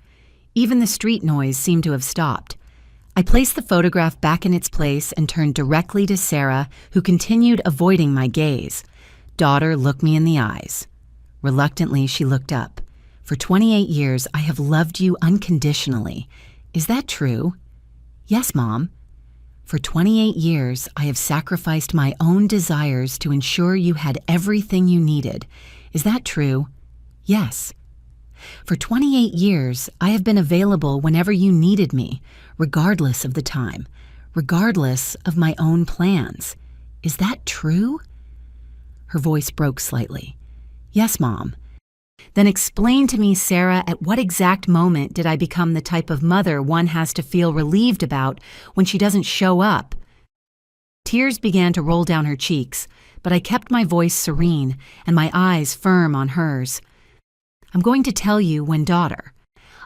Even the street noise seemed to have stopped. I placed the photograph back in its place and turned directly to Sarah, who continued avoiding my gaze. Daughter, look me in the eyes. Reluctantly, she looked up. For 28 years, I have loved you unconditionally. Is that true? Yes, Mom. For 28 years, I have sacrificed my own desires to ensure you had everything you needed. Is that true? Yes. For 28 years, I have been available whenever you needed me, regardless of the time, regardless of my own plans. Is that true? Her voice broke slightly. Yes, Mom. Then explain to me, Sarah, at what exact moment did I become the type of mother one has to feel relieved about when she doesn't show up? Tears began to roll down her cheeks, but I kept my voice serene and my eyes firm on hers. I'm going to tell you when, daughter.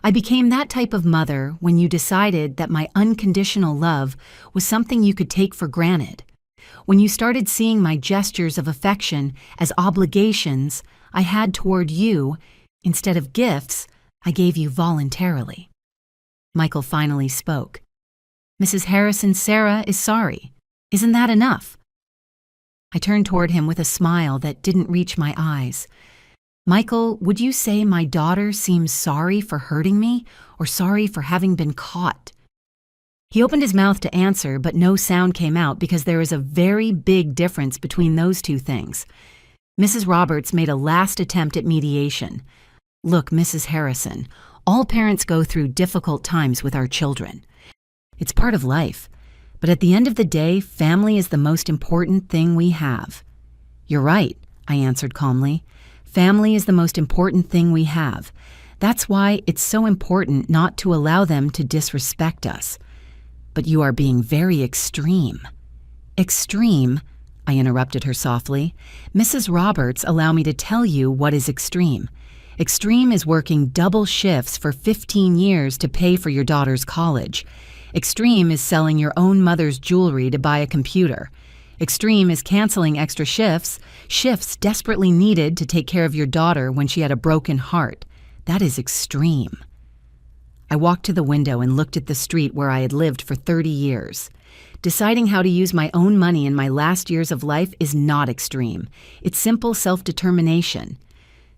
I became that type of mother when you decided that my unconditional love was something you could take for granted. When you started seeing my gestures of affection as obligations I had toward you, instead of gifts I gave you voluntarily. Michael finally spoke. Mrs. Harrison, Sarah is sorry. Isn't that enough? I turned toward him with a smile that didn't reach my eyes. Michael, would you say my daughter seems sorry for hurting me or sorry for having been caught? He opened his mouth to answer, but no sound came out because there is a very big difference between those two things. Mrs. Roberts made a last attempt at mediation. Look, Mrs. Harrison, all parents go through difficult times with our children. It's part of life. But at the end of the day, family is the most important thing we have. You're right, I answered calmly. Family is the most important thing we have. That's why it's so important not to allow them to disrespect us. But you are being very extreme. Extreme? I interrupted her softly. Mrs. Roberts, allow me to tell you what is extreme. Extreme is working double shifts for 15 years to pay for your daughter's college. Extreme is selling your own mother's jewelry to buy a computer. Extreme is canceling extra shifts desperately needed to take care of your daughter when she had a broken heart. That is extreme. I walked to the window and looked at the street where I had lived for 30 years. Deciding how to use my own money in my last years of life is not extreme. It's simple self-determination.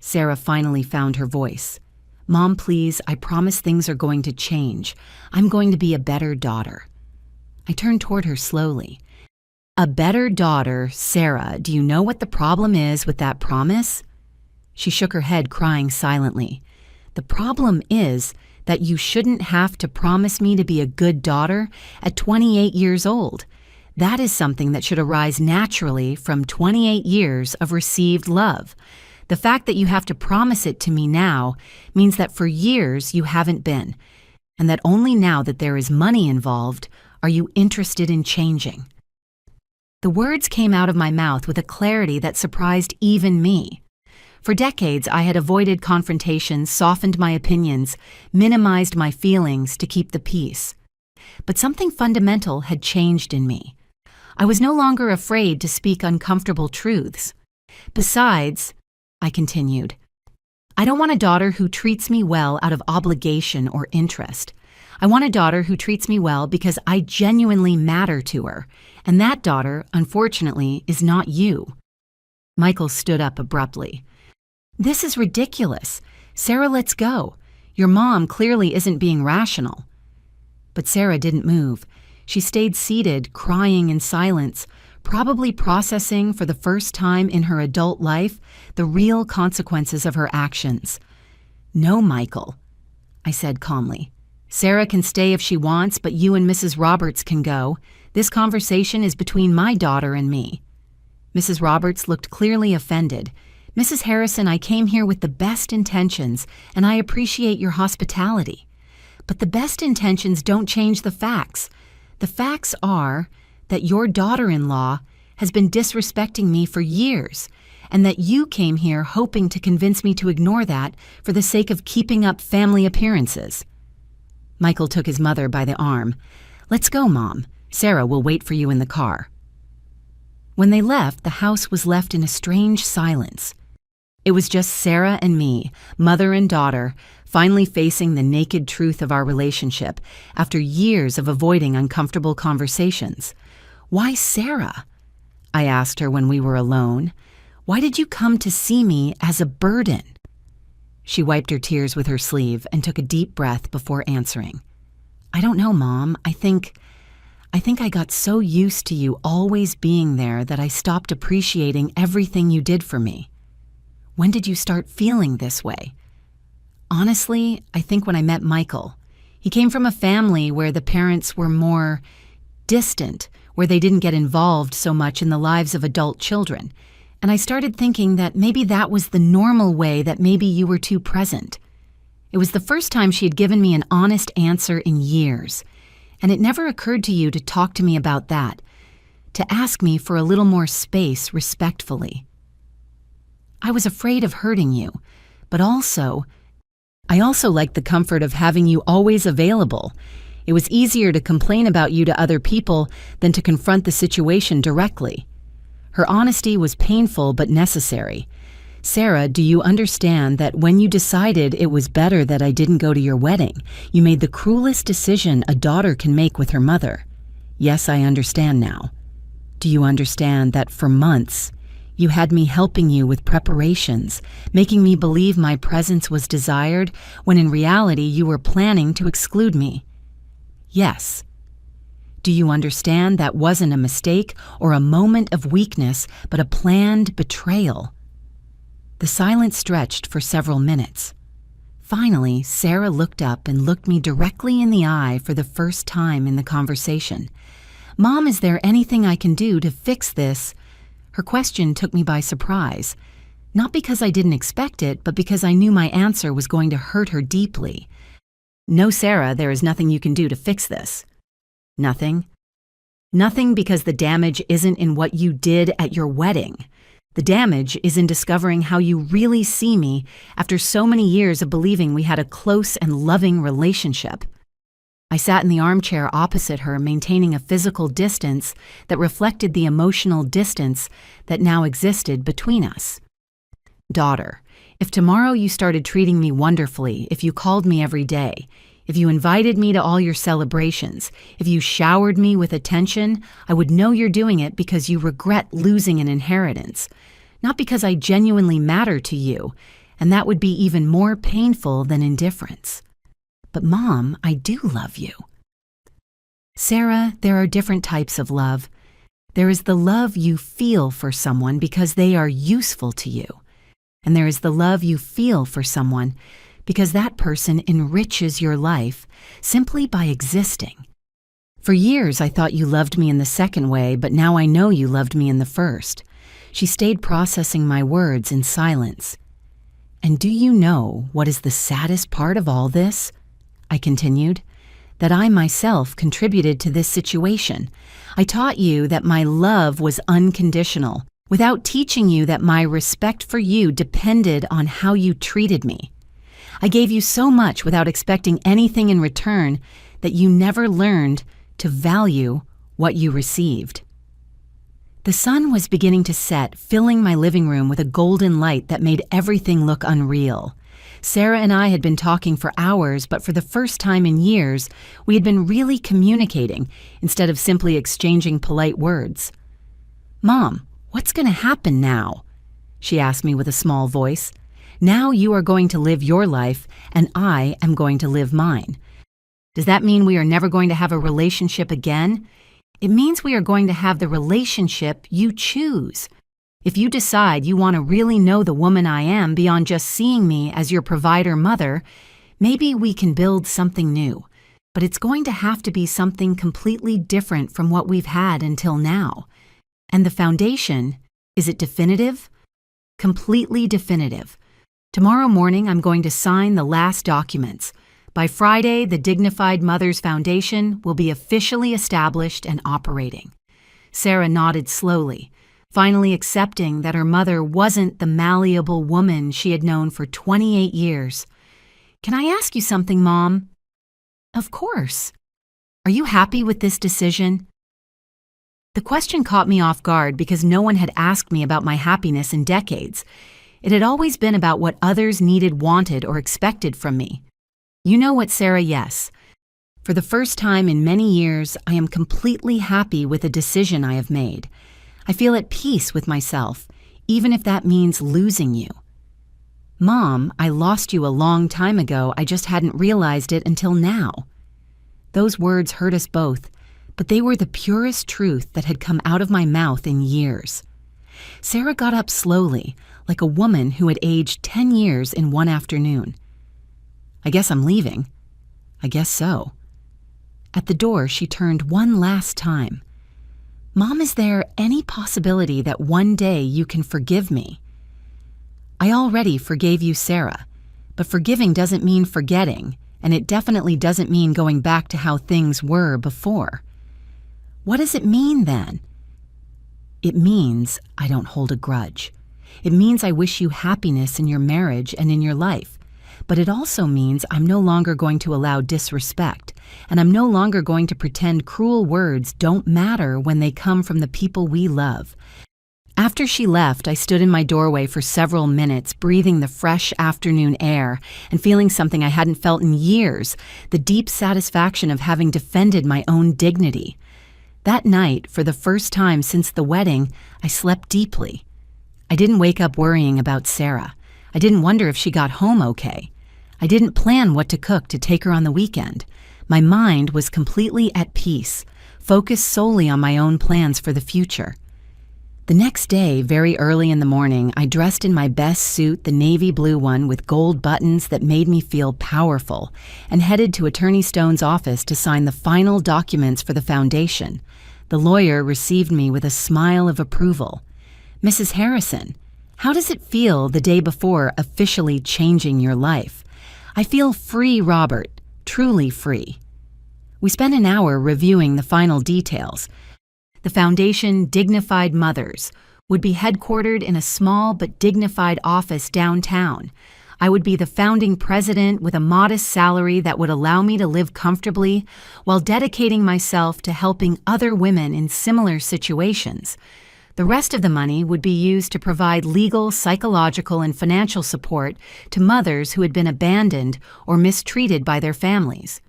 Sarah finally found her voice. Mom, please, I promise things are going to change. I'm going to be a better daughter. I turned toward her slowly. A better daughter, Sarah, do you know what the problem is with that promise? She shook her head, crying silently. The problem is that you shouldn't have to promise me to be a good daughter at 28 years old. That is something that should arise naturally from 28 years of received love. The fact that you have to promise it to me now means that for years you haven't been, and that only now that there is money involved are you interested in changing. The words came out of my mouth with a clarity that surprised even me. For decades, I had avoided confrontations, softened my opinions, minimized my feelings to keep the peace. But something fundamental had changed in me. I was no longer afraid to speak uncomfortable truths. Besides, I continued, I don't want a daughter who treats me well out of obligation or interest. I want a daughter who treats me well because I genuinely matter to her, and that daughter, unfortunately, is not you. Michael stood up abruptly. This is ridiculous. Sarah, let's go. Your mom clearly isn't being rational. But Sarah didn't move. She stayed seated, crying in silence, probably processing for the first time in her adult life the real consequences of her actions. No, Michael, I said calmly. Sarah can stay if she wants, but you and Mrs. Roberts can go. This conversation is between my daughter and me. Mrs. Roberts looked clearly offended. Mrs. Harrison, I came here with the best intentions, and I appreciate your hospitality. But the best intentions don't change the facts. The facts are that your daughter-in-law has been disrespecting me for years, and that you came here hoping to convince me to ignore that for the sake of keeping up family appearances." Michael took his mother by the arm. "Let's go, Mom. Sarah will wait for you in the car." When they left, the house was left in a strange silence. It was just Sarah and me, mother and daughter, finally facing the naked truth of our relationship after years of avoiding uncomfortable conversations. "Why Sarah?" I asked her when we were alone. "Why did you come to see me as a burden?" She wiped her tears with her sleeve and took a deep breath before answering. "I don't know, Mom. I think I got so used to you always being there that I stopped appreciating everything you did for me." "When did you start feeling this way?" "Honestly, I think when I met Michael. He came from a family where the parents were more distant, where they didn't get involved so much in the lives of adult children. And I started thinking that maybe that was the normal way, that maybe you were too present." It was the first time she had given me an honest answer in years. And it never occurred to you to talk to me about that, to ask me for a little more space respectfully. "I was afraid of hurting you, but I also liked the comfort of having you always available. It was easier to complain about you to other people than to confront the situation directly." Her honesty was painful but necessary. "Sarah, do you understand that when you decided it was better that I didn't go to your wedding, you made the cruelest decision a daughter can make with her mother?" "Yes, I understand now." "Do you understand that for months, you had me helping you with preparations, making me believe my presence was desired, when in reality you were planning to exclude me?" "Yes." "Do you understand that wasn't a mistake or a moment of weakness, but a planned betrayal?" The silence stretched for several minutes. Finally, Sarah looked up and looked me directly in the eye for the first time in the conversation. "Mom, is there anything I can do to fix this?" Her question took me by surprise, not because I didn't expect it, but because I knew my answer was going to hurt her deeply. "No, Sarah, there is nothing you can do to fix this." "Nothing?" "Nothing, because the damage isn't in what you did at your wedding. The damage is in discovering how you really see me after so many years of believing we had a close and loving relationship." I sat in the armchair opposite her, maintaining a physical distance that reflected the emotional distance that now existed between us. "Daughter, if tomorrow you started treating me wonderfully, if you called me every day, if you invited me to all your celebrations, if you showered me with attention, I would know you're doing it because you regret losing an inheritance, not because I genuinely matter to you, and that would be even more painful than indifference." "But Mom, I do love you." "Sarah, there are different types of love. There is the love you feel for someone because they are useful to you, and there is the love you feel for someone because that person enriches your life simply by existing. For years, I thought you loved me in the second way, but now I know you loved me in the first." She stayed processing my words in silence. "And do you know what is the saddest part of all this?" I continued. "That I myself contributed to this situation. I taught you that my love was unconditional, without teaching you that my respect for you depended on how you treated me. I gave you so much without expecting anything in return that you never learned to value what you received." The sun was beginning to set, filling my living room with a golden light that made everything look unreal. Sarah and I had been talking for hours, but for the first time in years, we had been really communicating instead of simply exchanging polite words. "Mom, what's going to happen now?" she asked me with a small voice. "Now you are going to live your life, and I am going to live mine. Does that mean we are never going to have a relationship again? It means we are going to have the relationship you choose. If you decide you want to really know the woman I am beyond just seeing me as your provider mother, maybe we can build something new. But it's going to have to be something completely different from what we've had until now. And the foundation, is it definitive? Completely definitive. Tomorrow morning, I'm going to sign the last documents. By Friday, the Dignified Mothers Foundation will be officially established and operating. Sarah nodded slowly, finally accepting that her mother wasn't the malleable woman she had known for 28 years. "Can I ask you something, Mom?" "Of course. Are you happy with this decision?" The question caught me off guard because no one had asked me about my happiness in decades. It had always been about what others needed, wanted, or expected from me. "You know what, Sarah, yes. For the first time in many years, I am completely happy with the decision I have made. I feel at peace with myself, even if that means losing you." "Mom, I lost you a long time ago. I just hadn't realized it until now." Those words hurt us both, but they were the purest truth that had come out of my mouth in years. Sarah got up slowly, like a woman who had aged 10 years in one afternoon. "I guess I'm leaving." "I guess so." At the door, she turned one last time. "Mom, is there any possibility that one day you can forgive me?" "I already forgave you, Sarah, but forgiving doesn't mean forgetting, and it definitely doesn't mean going back to how things were before." "What does it mean then?" "It means I don't hold a grudge. It means I wish you happiness in your marriage and in your life. But it also means I'm no longer going to allow disrespect, and I'm no longer going to pretend cruel words don't matter when they come from the people we love." After she left, I stood in my doorway for several minutes, breathing the fresh afternoon air and feeling something I hadn't felt in years, the deep satisfaction of having defended my own dignity. That night, for the first time since the wedding, I slept deeply. I didn't wake up worrying about Sarah. I didn't wonder if she got home okay. I didn't plan what to cook to take her on the weekend. My mind was completely at peace, focused solely on my own plans for the future. The next day, very early in the morning, I dressed in my best suit, the navy blue one with gold buttons that made me feel powerful, and headed to Attorney Stone's office to sign the final documents for the foundation. The lawyer received me with a smile of approval. "Mrs. Harrison, how does it feel the day before officially changing your life?" "I feel free, Robert, truly free." We spent an hour reviewing the final details. The foundation, Dignified Mothers, would be headquartered in a small but dignified office downtown. I would be the founding president with a modest salary that would allow me to live comfortably while dedicating myself to helping other women in similar situations. The rest of the money would be used to provide legal, psychological, and financial support to mothers who had been abandoned or mistreated by their families.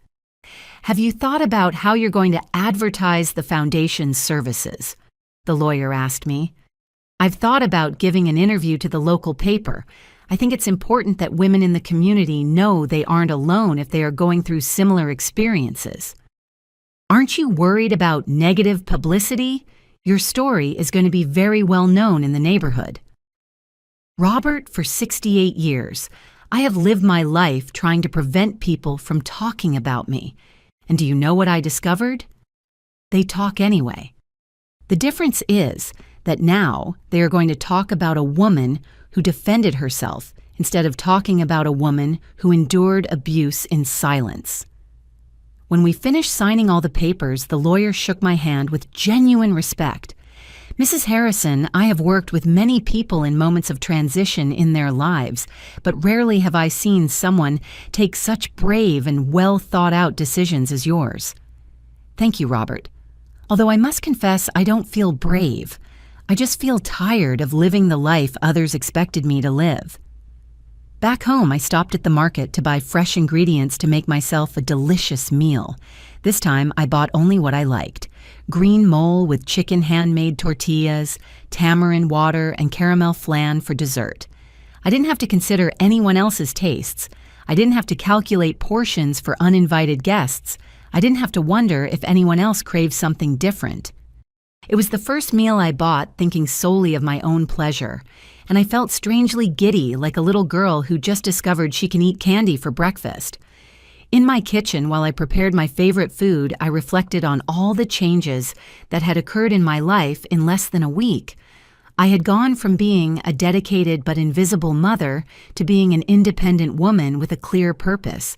"Have you thought about how you're going to advertise the foundation's services?" the lawyer asked me. "I've thought about giving an interview to the local paper. I think it's important that women in the community know they aren't alone if they are going through similar experiences." "Aren't you worried about negative publicity? Your story is going to be very well known in the neighborhood." "Robert, for 68 years, I have lived my life trying to prevent people from talking about me. And do you know what I discovered? They talk anyway. The difference is that now they are going to talk about a woman who defended herself instead of talking about a woman who endured abuse in silence." When we finished signing all the papers, the lawyer shook my hand with genuine respect. "Mrs. Harrison, I have worked with many people in moments of transition in their lives, but rarely have I seen someone take such brave and well-thought-out decisions as yours." "Thank you, Robert. Although I must confess I don't feel brave. I just feel tired of living the life others expected me to live." Back home, I stopped at the market to buy fresh ingredients to make myself a delicious meal. This time, I bought only what I liked: green mole with chicken handmade tortillas, tamarind water, and caramel flan for dessert. I didn't have to consider anyone else's tastes. I didn't have to calculate portions for uninvited guests. I didn't have to wonder if anyone else craved something different. It was the first meal I bought thinking solely of my own pleasure, and I felt strangely giddy, like a little girl who just discovered she can eat candy for breakfast. In my kitchen, while I prepared my favorite food, I reflected on all the changes that had occurred in my life in less than a week. I had gone from being a dedicated but invisible mother to being an independent woman with a clear purpose.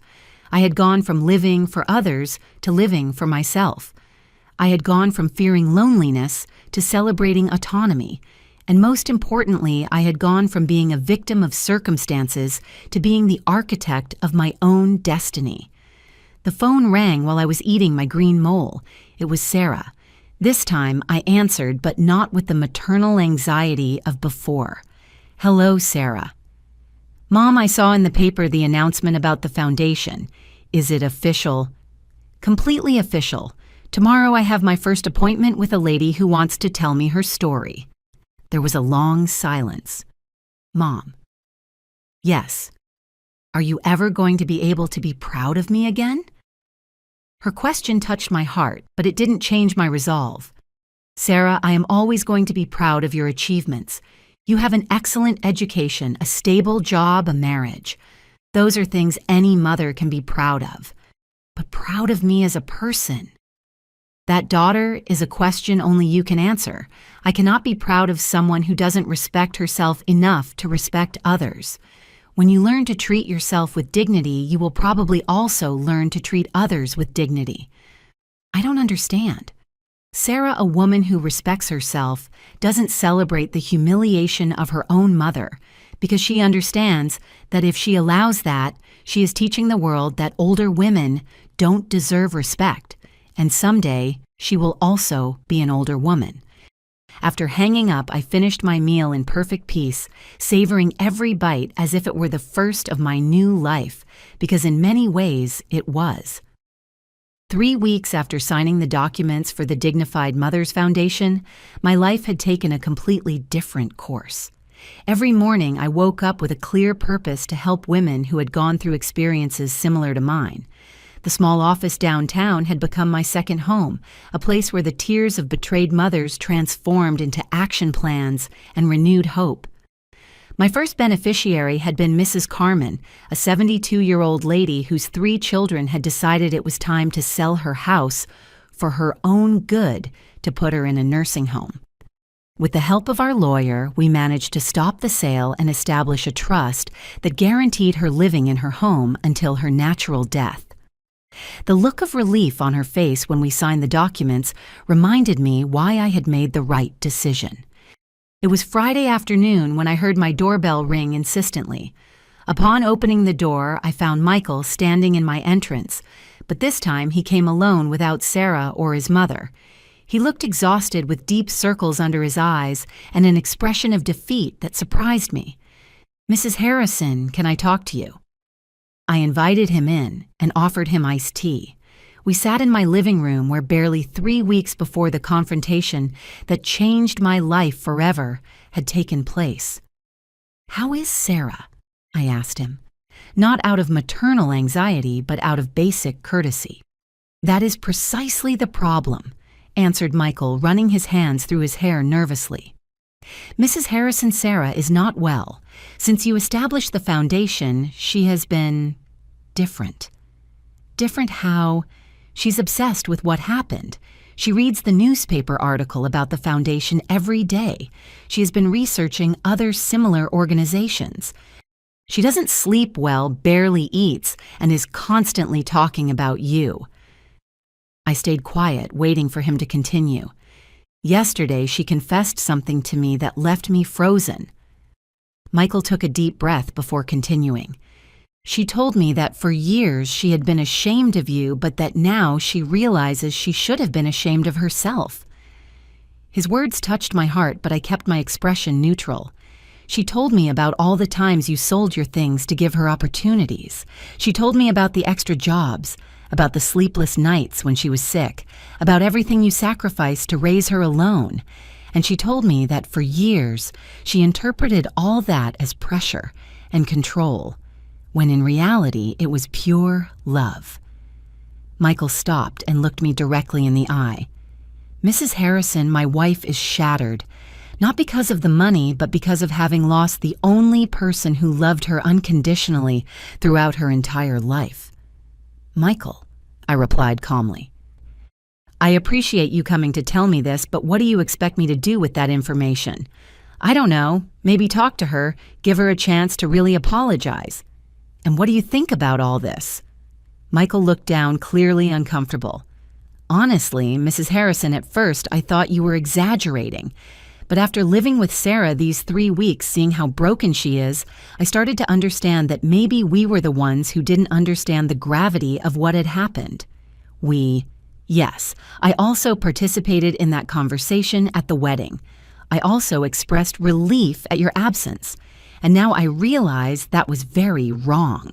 I had gone from living for others to living for myself. I had gone from fearing loneliness to celebrating autonomy, and most importantly, I had gone from being a victim of circumstances to being the architect of my own destiny. The phone rang while I was eating my green mole. It was Sarah. This time I answered, but not with the maternal anxiety of before. "Hello, Sarah." "Mom, I saw in the paper the announcement about the foundation. Is it official?" "Completely official. Tomorrow I have my first appointment with a lady who wants to tell me her story." There was a long silence. "Mom." "Yes. Are you ever going to be able to be proud of me again?" Her question touched my heart, but it didn't change my resolve. "Sarah, I am always going to be proud of your achievements. You have an excellent education, a stable job, a marriage. Those are things any mother can be proud of. But proud of me as a person? That, daughter, is a question only you can answer. I cannot be proud of someone who doesn't respect herself enough to respect others. When you learn to treat yourself with dignity, you will probably also learn to treat others with dignity." I don't understand. Sarah, a woman who respects herself, doesn't celebrate the humiliation of her own mother because she understands that if she allows that, she is teaching the world that older women don't deserve respect, and someday she will also be an older woman. After hanging up, I finished my meal in perfect peace, savoring every bite as if it were the first of my new life, because in many ways it was. 3 weeks after signing the documents for the Dignified Mothers Foundation, my life had taken a completely different course. Every morning I woke up with a clear purpose to help women who had gone through experiences similar to mine. The small office downtown had become my second home, a place where the tears of betrayed mothers transformed into action plans and renewed hope. My first beneficiary had been Mrs. Carmen, a 72-year-old lady whose 3 children had decided it was time to sell her house for her own good to put her in a nursing home. With the help of our lawyer, we managed to stop the sale and establish a trust that guaranteed her living in her home until her natural death. The look of relief on her face when we signed the documents reminded me why I had made the right decision. It was Friday afternoon when I heard my doorbell ring insistently. Upon opening the door, I found Michael standing in my entrance, but this time he came alone without Sarah or his mother. He looked exhausted with deep circles under his eyes and an expression of defeat that surprised me. "Mrs. Harrison, can I talk to you?" I invited him in and offered him iced tea. We sat in my living room where barely 3 weeks before the confrontation that changed my life forever had taken place. "How is Sarah?" I asked him, not out of maternal anxiety, but out of basic courtesy. "That is precisely the problem," answered Michael, running his hands through his hair nervously. "Mrs. Harrison, Sarah is not well. Since you established the foundation, she has been different." "Different how?" "She's obsessed with what happened. She reads the newspaper article about the foundation every day. She has been researching other similar organizations. She doesn't sleep well, barely eats, and is constantly talking about you." I stayed quiet, waiting for him to continue. "Yesterday, she confessed something to me that left me frozen." Michael took a deep breath before continuing. "She told me that for years she had been ashamed of you, but that now she realizes she should have been ashamed of herself." His words touched my heart, but I kept my expression neutral. "She told me about all the times you sold your things to give her opportunities. She told me about the extra jobs, about the sleepless nights when she was sick, about everything you sacrificed to raise her alone. And she told me that for years she interpreted all that as pressure and control, when in reality it was pure love." Michael stopped and looked me directly in the eye. "Mrs. Harrison, my wife is shattered, not because of the money, but because of having lost the only person who loved her unconditionally throughout her entire life." "Michael," I replied calmly. "I appreciate you coming to tell me this, but what do you expect me to do with that information?" "I don't know. Maybe talk to her, give her a chance to really apologize." "And what do you think about all this?" Michael looked down, clearly uncomfortable. Honestly, Mrs. Harrison, at first I thought you were exaggerating. But after living with Sarah these 3 weeks, seeing how broken she is, I started to understand that maybe we were the ones who didn't understand the gravity of what had happened. Yes, I also participated in that conversation at the wedding. I also expressed relief at your absence, and now I realize that was very wrong.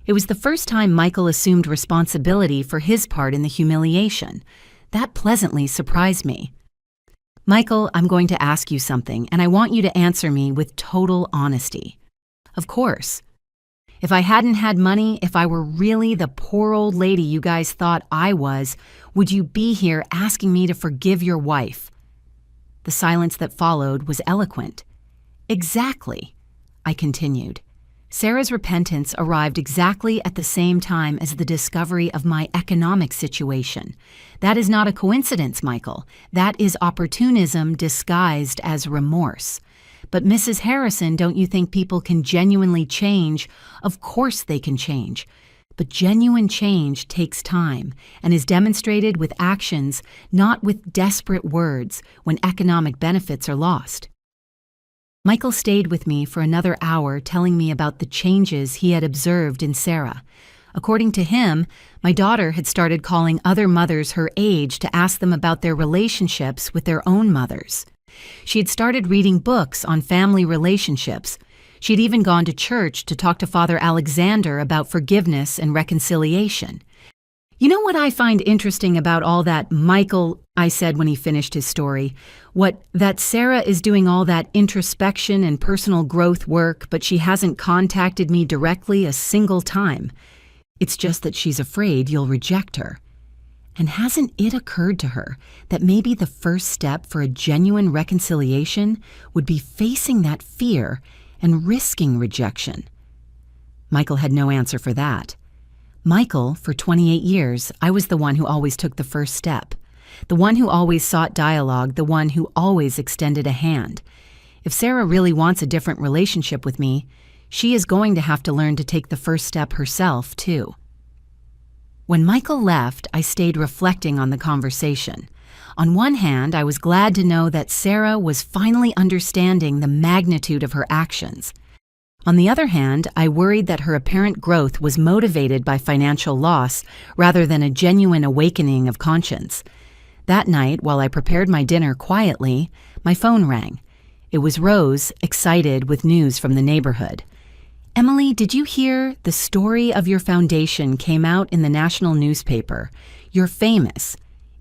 It was the first time Michael assumed responsibility for his part in the humiliation. That pleasantly surprised me. Michael, I'm going to ask you something, and I want you to answer me with total honesty. Of course. If I hadn't had money, if I were really the poor old lady you guys thought I was, would you be here asking me to forgive your wife? The silence that followed was eloquent. Exactly, I continued. Sarah's repentance arrived exactly at the same time as the discovery of my economic situation. That is not a coincidence, Michael. That is opportunism disguised as remorse. But Mrs. Harrison, don't you think people can genuinely change? Of course they can change. But genuine change takes time and is demonstrated with actions, not with desperate words when economic benefits are lost. Michael stayed with me for another hour telling me about the changes he had observed in Sarah. According to him, my daughter had started calling other mothers her age to ask them about their relationships with their own mothers. She had started reading books on family relationships. She had even gone to church to talk to Father Alexander about forgiveness and reconciliation. You know what I find interesting about all that, Michael, I said when he finished his story, that Sarah is doing all that introspection and personal growth work, but she hasn't contacted me directly a single time. It's just that she's afraid you'll reject her. And hasn't it occurred to her that maybe the first step for a genuine reconciliation would be facing that fear and risking rejection? Michael had no answer for that. Michael, for 28 years, I was the one who always took the first step, the one who always sought dialogue, the one who always extended a hand. If Sarah really wants a different relationship with me, she is going to have to learn to take the first step herself, too. When Michael left, I stayed reflecting on the conversation. On one hand, I was glad to know that Sarah was finally understanding the magnitude of her actions. On the other hand, I worried that her apparent growth was motivated by financial loss rather than a genuine awakening of conscience. That night, while I prepared my dinner quietly, my phone rang. It was Rose, excited with news from the neighborhood. Emily, did you hear? The story of your foundation came out in the national newspaper. You're famous.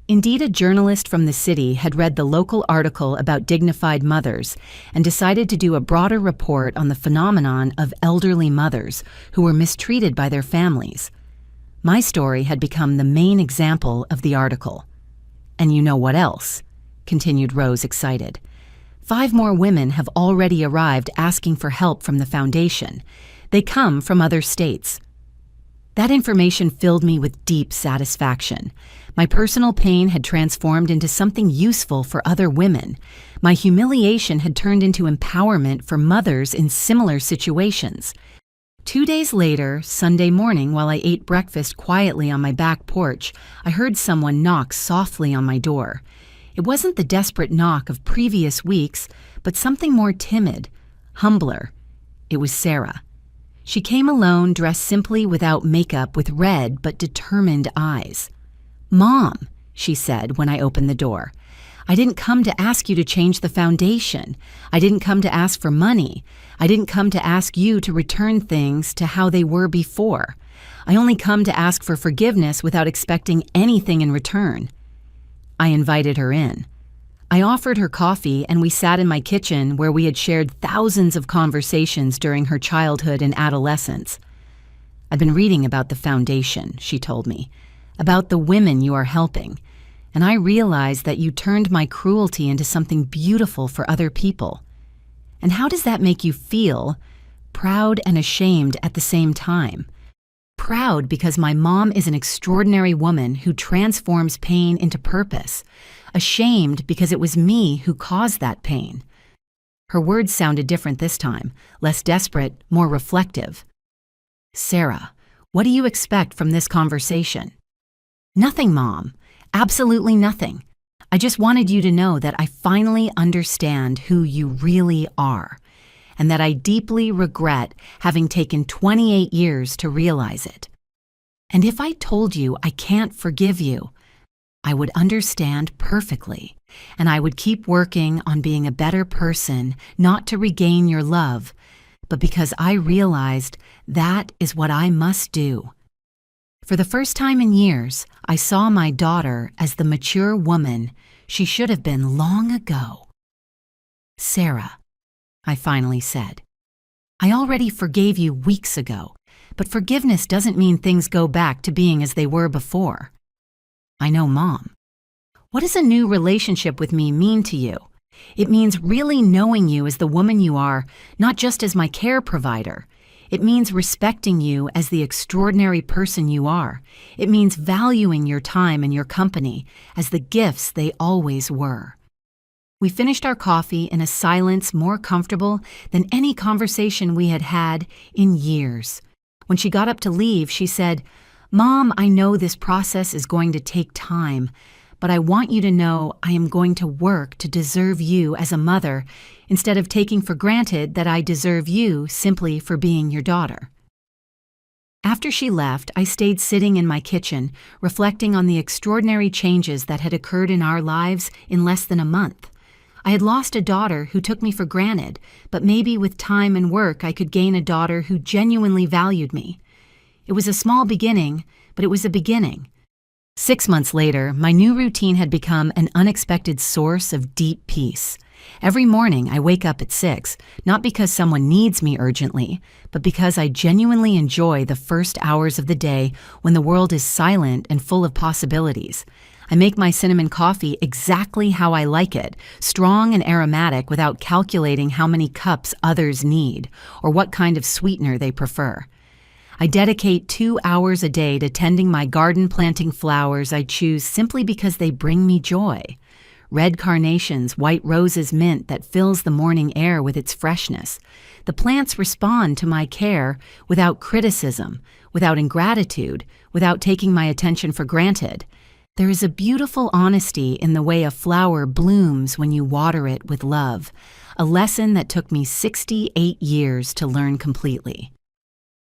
Indeed, a journalist from the city had read the local article about dignified mothers and decided to do a broader report on the phenomenon of elderly mothers who were mistreated by their families. My story had become the main example of the article. And you know what else? Continued Rose, excited. 5 more women have already arrived asking for help from the foundation. They come from other states. That information filled me with deep satisfaction. My personal pain had transformed into something useful for other women. My humiliation had turned into empowerment for mothers in similar situations. 2 days later, Sunday morning, while I ate breakfast quietly on my back porch, I heard someone knock softly on my door. It wasn't the desperate knock of previous weeks, but something more timid, humbler. It was Sarah. She came alone, dressed simply without makeup, with red but determined eyes. "Mom," she said when I opened the door, "I didn't come to ask you to change the foundation. I didn't come to ask for money. I didn't come to ask you to return things to how they were before. I only come to ask for forgiveness without expecting anything in return." I invited her in. I offered her coffee, and we sat in my kitchen where we had shared thousands of conversations during her childhood and adolescence. "I've been reading about the foundation," she told me, "about the women you are helping, and I realized that you turned my cruelty into something beautiful for other people. And how does that make you feel? Proud and ashamed at the same time. Proud because my mom is an extraordinary woman who transforms pain into purpose. Ashamed because it was me who caused that pain." Her words sounded different this time, less desperate, more reflective. "Sarah, what do you expect from this conversation?" Nothing, Mom. Absolutely nothing. I just wanted you to know that I finally understand who you really are, and that I deeply regret having taken 28 years to realize it. And if I told you I can't forgive you, I would understand perfectly, and I would keep working on being a better person, not to regain your love, but because I realized that is what I must do. For the first time in years, I saw my daughter as the mature woman she should have been long ago. Sarah, I finally said, I already forgave you weeks ago, but forgiveness doesn't mean things go back to being as they were before. I know, Mom. What does a new relationship with me mean to you? It means really knowing you as the woman you are, not just as my care provider. It means respecting you as the extraordinary person you are. It means valuing your time and your company as the gifts they always were. We finished our coffee in a silence more comfortable than any conversation we had had in years. When she got up to leave, she said, Mom, I know this process is going to take time, but I want you to know I am going to work to deserve you as a mother instead of taking for granted that I deserve you simply for being your daughter. After she left, I stayed sitting in my kitchen, reflecting on the extraordinary changes that had occurred in our lives in less than a month. I had lost a daughter who took me for granted, but maybe with time and work I could gain a daughter who genuinely valued me. It was a small beginning, but it was a beginning. 6 months later, my new routine had become an unexpected source of deep peace. Every morning I wake up at 6, not because someone needs me urgently, but because I genuinely enjoy the first hours of the day when the world is silent and full of possibilities. I make my cinnamon coffee exactly how I like it, strong and aromatic without calculating how many cups others need or what kind of sweetener they prefer. I dedicate 2 hours a day to tending my garden, planting flowers I choose simply because they bring me joy. Red carnations, white roses, mint that fills the morning air with its freshness. The plants respond to my care without criticism, without ingratitude, without taking my attention for granted. There is a beautiful honesty in the way a flower blooms when you water it with love, a lesson that took me 68 years to learn completely.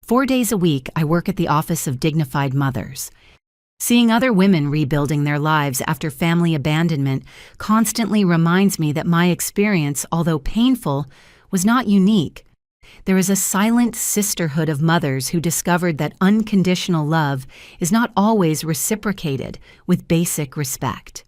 4 days a week, I work at the Office of Dignified Mothers. Seeing other women rebuilding their lives after family abandonment constantly reminds me that my experience, although painful, was not unique. There is a silent sisterhood of mothers who discovered that unconditional love is not always reciprocated with basic respect.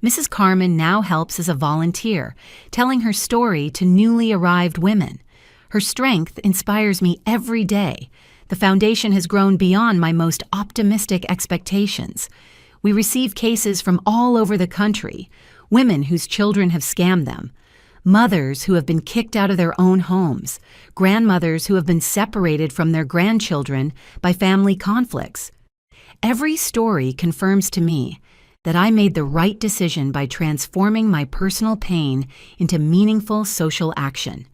Mrs. Carmen now helps as a volunteer, telling her story to newly arrived women. Her strength inspires me every day. The foundation has grown beyond my most optimistic expectations. We receive cases from all over the country, women whose children have scammed them, mothers who have been kicked out of their own homes, grandmothers who have been separated from their grandchildren by family conflicts. Every story confirms to me that I made the right decision by transforming my personal pain into meaningful social action.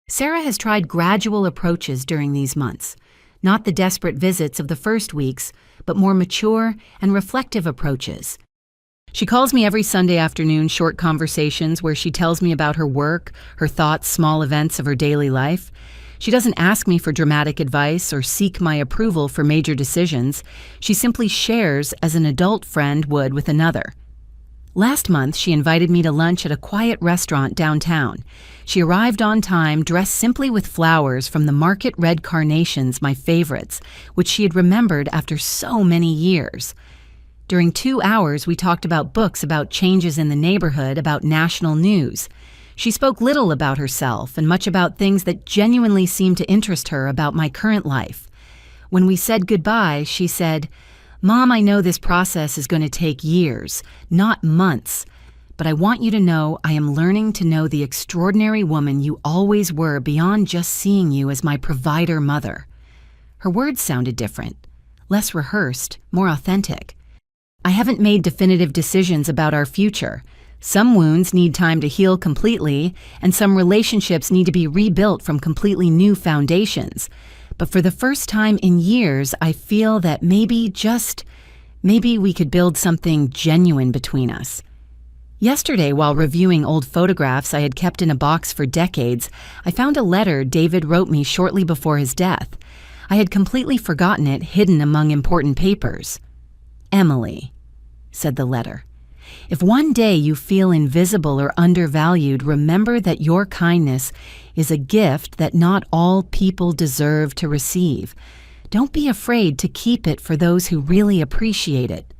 Sarah has tried gradual approaches during these months, not the desperate visits of the first weeks, but more mature and reflective approaches. She calls me every Sunday afternoon, short conversations where she tells me about her work, her thoughts, small events of her daily life. She doesn't ask me for dramatic advice or seek my approval for major decisions. She simply shares as an adult friend would with another. Last month, she invited me to lunch at a quiet restaurant downtown. She arrived on time, dressed simply with flowers from the market red carnations, my favorites, which she had remembered after so many years. During 2 hours, we talked about books, about changes in the neighborhood, about national news. She spoke little about herself and much about things that genuinely seemed to interest her about my current life. When we said goodbye, she said, "Mom, I know this process is going to take years, not months, but I want you to know I am learning to know the extraordinary woman you always were beyond just seeing you as my provider mother." Her words sounded different, less rehearsed, more authentic. I haven't made definitive decisions about our future. Some wounds need time to heal completely, and some relationships need to be rebuilt from completely new foundations. But for the first time in years, I feel that maybe, just Maybe we could build something genuine between us. Yesterday, while reviewing old photographs I had kept in a box for decades, I found a letter David wrote me shortly before his death. I had completely forgotten it, hidden among important papers. "Emily," said the letter, "if one day you feel invisible or undervalued, remember that your kindness is a gift that not all people deserve to receive. Don't be afraid to keep it for those who really appreciate it."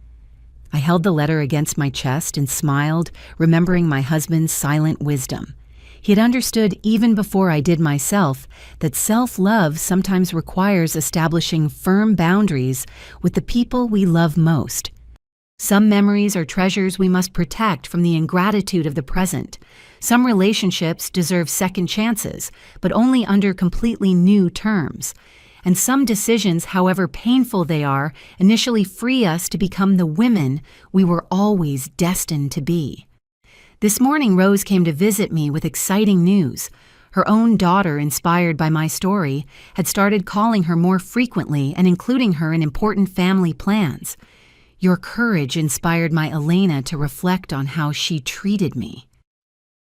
I held the letter against my chest and smiled, remembering my husband's silent wisdom. He had understood even before I did myself that self-love sometimes requires establishing firm boundaries with the people we love most. Some memories are treasures we must protect from the ingratitude of the present. Some relationships deserve second chances, but only under completely new terms. And some decisions, however painful they are, initially free us to become the women we were always destined to be. This morning, Rose came to visit me with exciting news. Her own daughter, inspired by my story, had started calling her more frequently and including her in important family plans. "Your courage inspired my Elena to reflect on how she treated me,"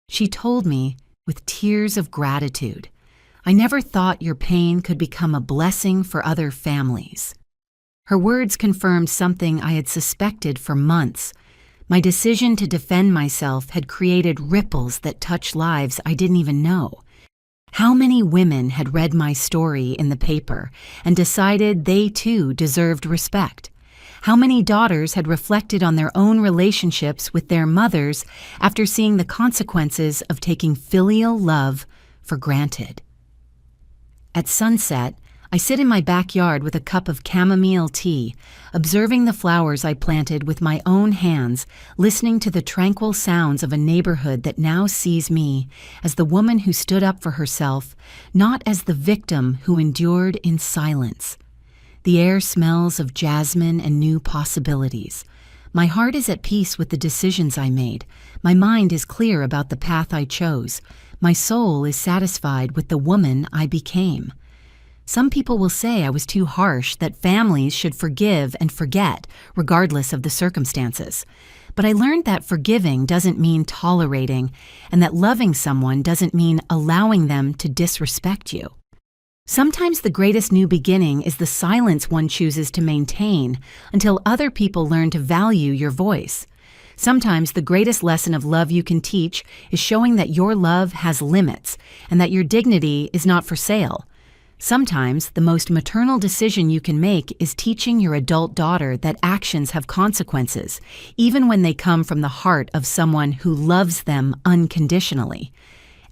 she told me with tears of gratitude. "I never thought your pain could become a blessing for other families." Her words confirmed something I had suspected for months. My decision to defend myself had created ripples that touched lives I didn't even know. How many women had read my story in the paper and decided they too deserved respect? How many daughters had reflected on their own relationships with their mothers after seeing the consequences of taking filial love for granted? At sunset, I sit in my backyard with a cup of chamomile tea, observing the flowers I planted with my own hands, listening to the tranquil sounds of a neighborhood that now sees me as the woman who stood up for herself, not as the victim who endured in silence. The air smells of jasmine and new possibilities. My heart is at peace with the decisions I made. My mind is clear about the path I chose. My soul is satisfied with the woman I became. Some people will say I was too harsh, that families should forgive and forget, regardless of the circumstances. But I learned that forgiving doesn't mean tolerating, and that loving someone doesn't mean allowing them to disrespect you. Sometimes the greatest new beginning is the silence one chooses to maintain until other people learn to value your voice. Sometimes the greatest lesson of love you can teach is showing that your love has limits and that your dignity is not for sale. Sometimes the most maternal decision you can make is teaching your adult daughter that actions have consequences, even when they come from the heart of someone who loves them unconditionally.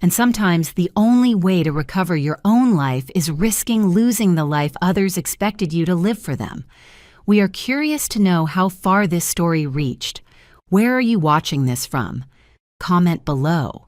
And sometimes the only way to recover your own life is risking losing the life others expected you to live for them. We are curious to know how far this story reached. Where are you watching this from? Comment below.